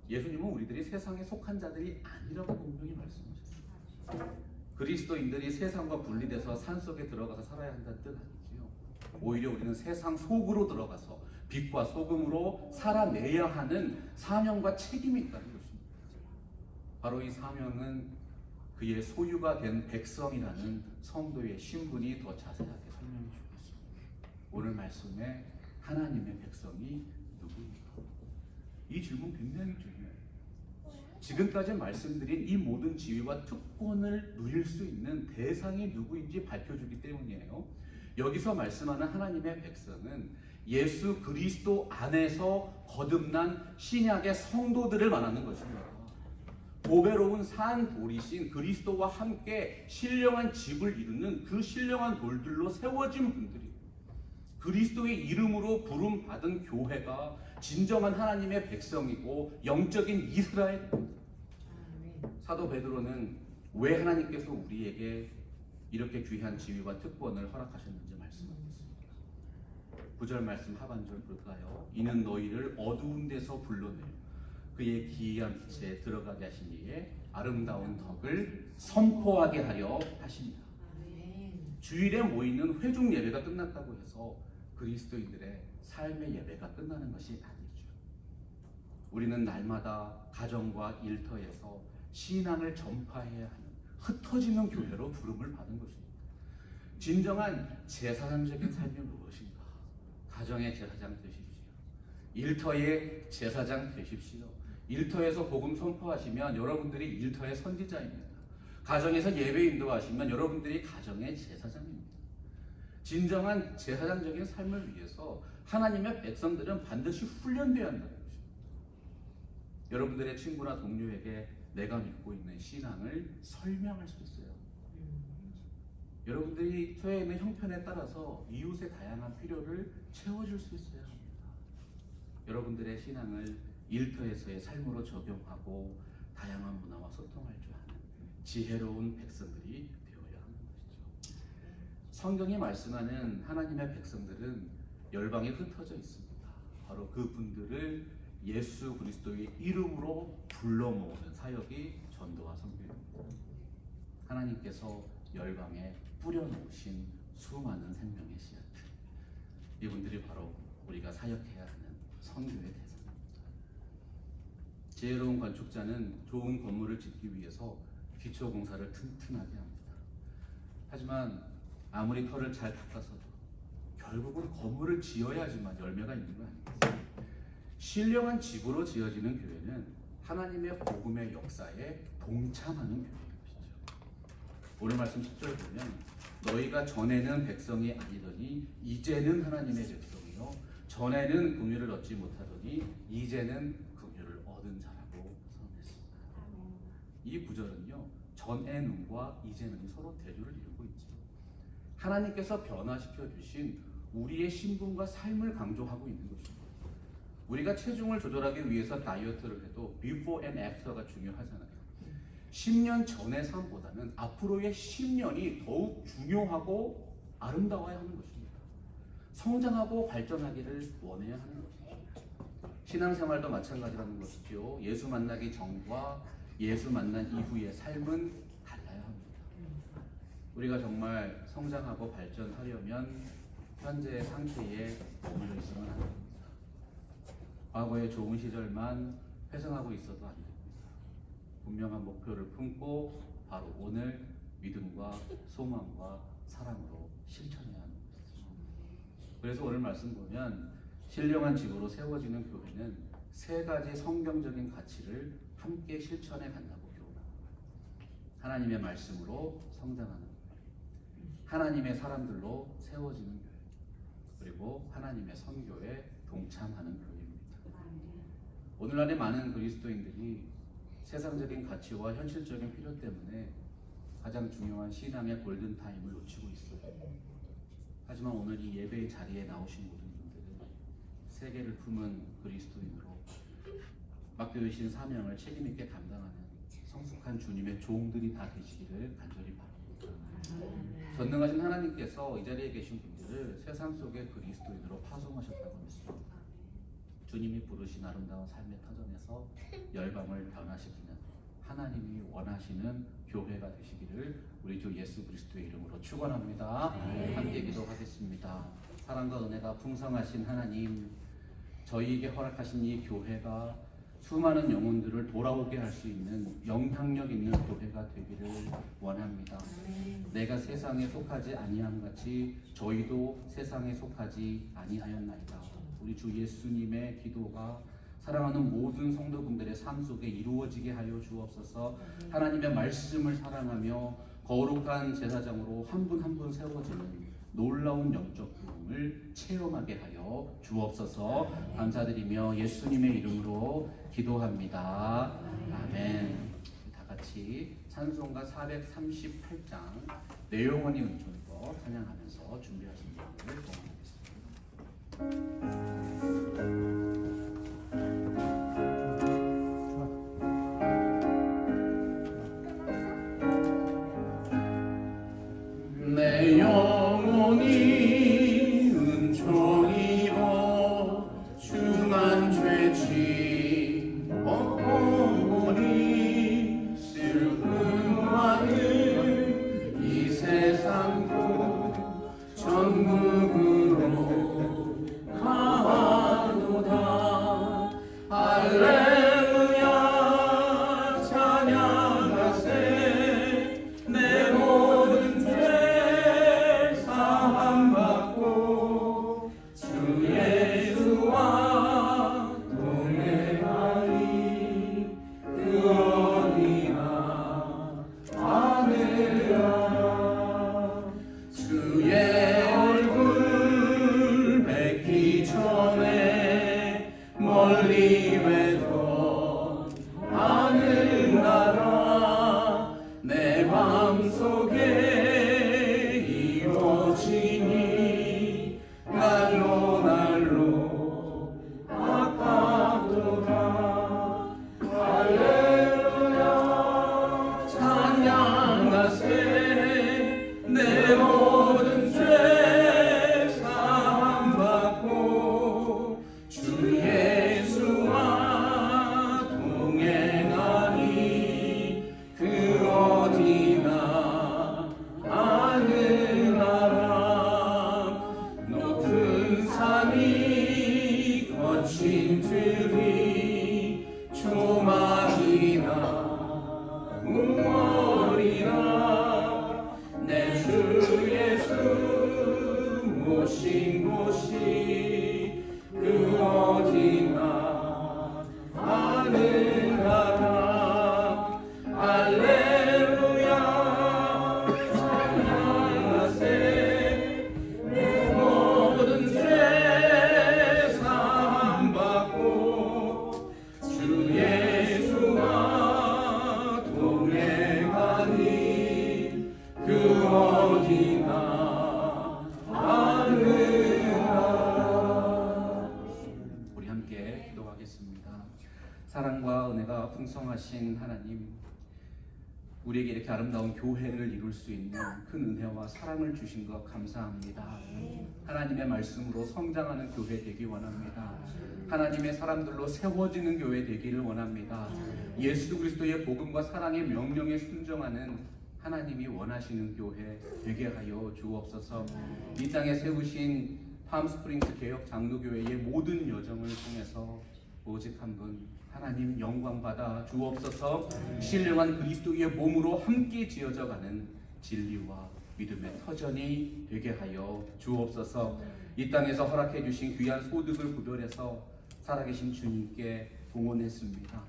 예수님은 우리들이 세상에 속한 자들이 아니라고 분명히 말씀하셨습니다. 그리스도인들이 세상과 분리돼서 산속에 들어가서 살아야 한다는 뜻 아니지요. 오히려 우리는 세상 속으로 들어가서 빛과 소금으로 살아내야 하는 사명과 책임이 있다는 것입니다. 바로 이 사명은 그의 소유가 된 백성이라는 성도의 신분이 더 자세하게 설명해 주고 있습니다. 오늘 말씀에 하나님의 백성이 누구입니까? 이 질문 굉장히 중요해요. 지금까지 말씀드린 이 모든 지위와 특권을 누릴 수 있는 대상이 누구인지 밝혀주기 때문이에요. 여기서 말씀하는 하나님의 백성은 예수 그리스도 안에서 거듭난 신약의 성도들을 말하는 것입니다. 보배로운 산 돌이신 그리스도와 함께 신령한 집을 이루는 그 신령한 돌들로 세워진 분들이 그리스도의 이름으로 부름 받은 교회가 진정한 하나님의 백성이고 영적인 이스라엘입니다. 사도 베드로는 왜 하나님께서 우리에게 이렇게 귀한 지위와 특권을 허락하셨는지 말씀하고 있습니다. 9절 말씀 하반절 볼까요? 이는 너희를 어두운 데서 불러내어 그의 기이한 빛에 들어가게 하신 이의 아름다운 덕을 선포하게 하려 하십니다. 주일에 모이는 회중 예배가 끝났다고 해서 그리스도인들의 삶의 예배가 끝나는 것이 아니죠. 우리는 날마다 가정과 일터에서 신앙을 전파해야 하는 흩어지는 교회로 부름을 받은 것입니다. 진정한 제사장적인 삶이 무엇인가? 가정의 제사장 되십시오. 일터의 제사장 되십시오. 일터에서 복음 선포하시면 여러분들이 일터의 선지자입니다. 가정에서 예배 인도하시면 여러분들이 가정의 제사장입니다. 진정한 제사장적인 삶을 위해서 하나님의 백성들은 반드시 훈련되어야 한다는 것입니다. 여러분들의 친구나 동료에게 내가 믿고 있는 신앙을 설명할 수 있어요. 여러분들이 처해 있는 형편에 따라서 이웃의 다양한 필요를 채워줄 수 있어야 합니다. 여러분들의 신앙을 일터에서의 삶으로 적용하고 다양한 문화와 소통할 줄 아는 지혜로운 백성들이 되어야 하는 것이죠. 성경이 말씀하는 하나님의 백성들은 열방에 흩어져 있습니다. 바로 그분들을 예수 그리스도의 이름으로 불러 모으는 사역이 전도와 선교입니다. 하나님께서 열방에 뿌려놓으신 수많은 생명의 씨앗들, 이분들이 바로 우리가 사역해야 하는 선교의 대상입니다. 지혜로운 건축자는 좋은 건물을 짓기 위해서 기초 공사를 튼튼하게 합니다. 하지만 아무리 터를 잘 닦아서도 결국은 건물을 지어야지만 열매가 있는 거 아닙니까? 신령한 집으로 지어지는 교회는 하나님의 복음의 역사에 동참하는 교회인 것이죠. 오늘 말씀 10절 보면 너희가 전에는 백성이 아니더니 이제는 하나님의 백성이요 전에는 긍휼을 얻지 못하더니 이제는 긍휼을 얻은 자라고 선언했습니다. 이 구절은요 전에는과 이제는 서로 대조를 이루고 있죠. 하나님께서 변화시켜 주신 우리의 신분과 삶을 강조하고 있는 것입니다. 우리가 체중을 조절하기 위해서 다이어트를 해도 before and after가 중요하잖아요. 10년 전의 삶보다는 앞으로의 10년이 더욱 중요하고 아름다워야 하는 것입니다. 성장하고 발전하기를 원해야 하는 것이죠. 신앙생활도 마찬가지라는 것이죠. 예수 만나기 전과 예수 만난 이후의 삶은 달라야 합니다. 우리가 정말 성장하고 발전하려면 현재의 상태에 머물러 있으면 안 됩니다. 과거의 좋은 시절만 회상하고 있어도 안 됩니다. 분명한 목표를 품고 바로 오늘 믿음과 소망과 사랑으로 실천해야 하는 것이죠. 그래서 오늘 말씀 보면 신령한 집으로 세워지는 교회는 세 가지 성경적인 가치를 함께 실천해 간다고 교훈합니다. 하나님의 말씀으로 성장하는 교회, 하나님의 사람들로 세워지는 교회, 그리고 하나님의 선교에 동참하는 교회입니다. 오늘날의 많은 그리스도인들이 세상적인 가치와 현실적인 필요 때문에 가장 중요한 신앙의 골든타임을 놓치고 있어요. 하지만 오늘 이 예배의 자리에 나오신 모든 분들은 세계를 품은 그리스도인으로 맡겨주신 사명을 책임있게 감당하는 성숙한 주님의 종들이 다 되시기를 간절히 바랍니다. 전능하신 하나님께서 이 자리에 계신 분들을 세상 속의 그리스도인으로 파송하셨다고 믿습니다. 주님이 부르신 아름다운 삶의 터전에서 열방을 변화시키는 하나님이 원하시는 교회가 되시기를 우리 주 예수 그리스도의 이름으로 축원합니다. 함께 기도하겠습니다. 사랑과 은혜가 풍성하신 하나님, 저희에게 허락하신 이 교회가 수많은 영혼들을 돌아오게 할 수 있는 영향력 있는 교회가 되기를 원합니다. 내가 세상에 속하지 아니함 같이 저희도 세상에 속하지 아니하였나이다. 우리 주 예수님의 기도가 사랑하는 모든 성도분들의 삶 속에 이루어지게 하여 주옵소서. 하나님의 말씀을 사랑하며 거룩한 제사장으로 한 분 한 분 세워지는 놀라운 영적 부흥을 체험하게 하여 주옵소서. 감사드리며 예수님의 이름으로 기도합니다. 아멘. 다 같이 찬송가 438장 내 영혼이 은총거 찬양하면서 준비하신 분들을 내 영혼이 은총이로 중한 죄지 없고니 슬픔 많은 이 세상도 전국으로 가도다. 할렐루야 찬양하세. 내 모든 죄 사함받고 주 예수와 동행하리. 그 어디나 하늘나라. 주의 얼굴 뵙기 전에 멀리 외던 하늘나라. 내 맘속에 이루어지니 날로 날로 아깝도다. 할렐루야 찬양하세. 내 모든 죄 사함받고 주 예수와 동행하니. 그 어디나 하늘나라. 높은 산이 거친 들이 조막이나 우월이나 내 주 예수 모신 곳이 그 어디나 하늘나라. 할렐루야 찬양하세. 내 모든 죄 사함받고 주 예수와 동행 풍성하신 하나님, 우리에게 이렇게 아름다운 교회를 이룰 수 있는 큰 은혜와 사랑을 주신 것 감사합니다. 하나님의 말씀으로 성장하는 교회 되기 원합니다. 하나님의 사람들로 세워지는 교회 되기를 원합니다. 예수 그리스도의 복음과 사랑의 명령에 순종하는 하나님이 원하시는 교회 되게 하여 주옵소서. 이 땅에 세우신 팜스프링스 개혁 장로교회의 모든 여정을 통해서 오직 한 분 하나님 영광 받아 주옵소서. 신령한 그리스도의 몸으로 함께 지어져가는 진리와 믿음의 터전이 되게 하여 주옵소서. 이 땅에서 허락해 주신 귀한 소득을 구별해서 살아계신 주님께 봉헌했습니다.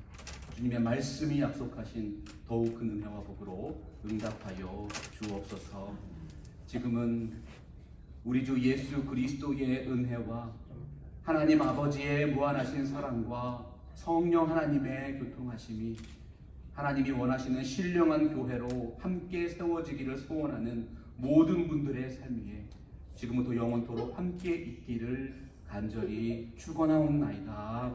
주님의 말씀이 약속하신 더욱 큰 은혜와 복으로 응답하여 주옵소서. 지금은 우리 주 예수 그리스도의 은혜와 하나님 아버지의 무한하신 사랑과 성령 하나님의 교통하심이 하나님이 원하시는 신령한 교회로 함께 세워지기를 소원하는 모든 분들의 삶 위에 지금부터 영원토록 함께 있기를 간절히 축원하옵나이다.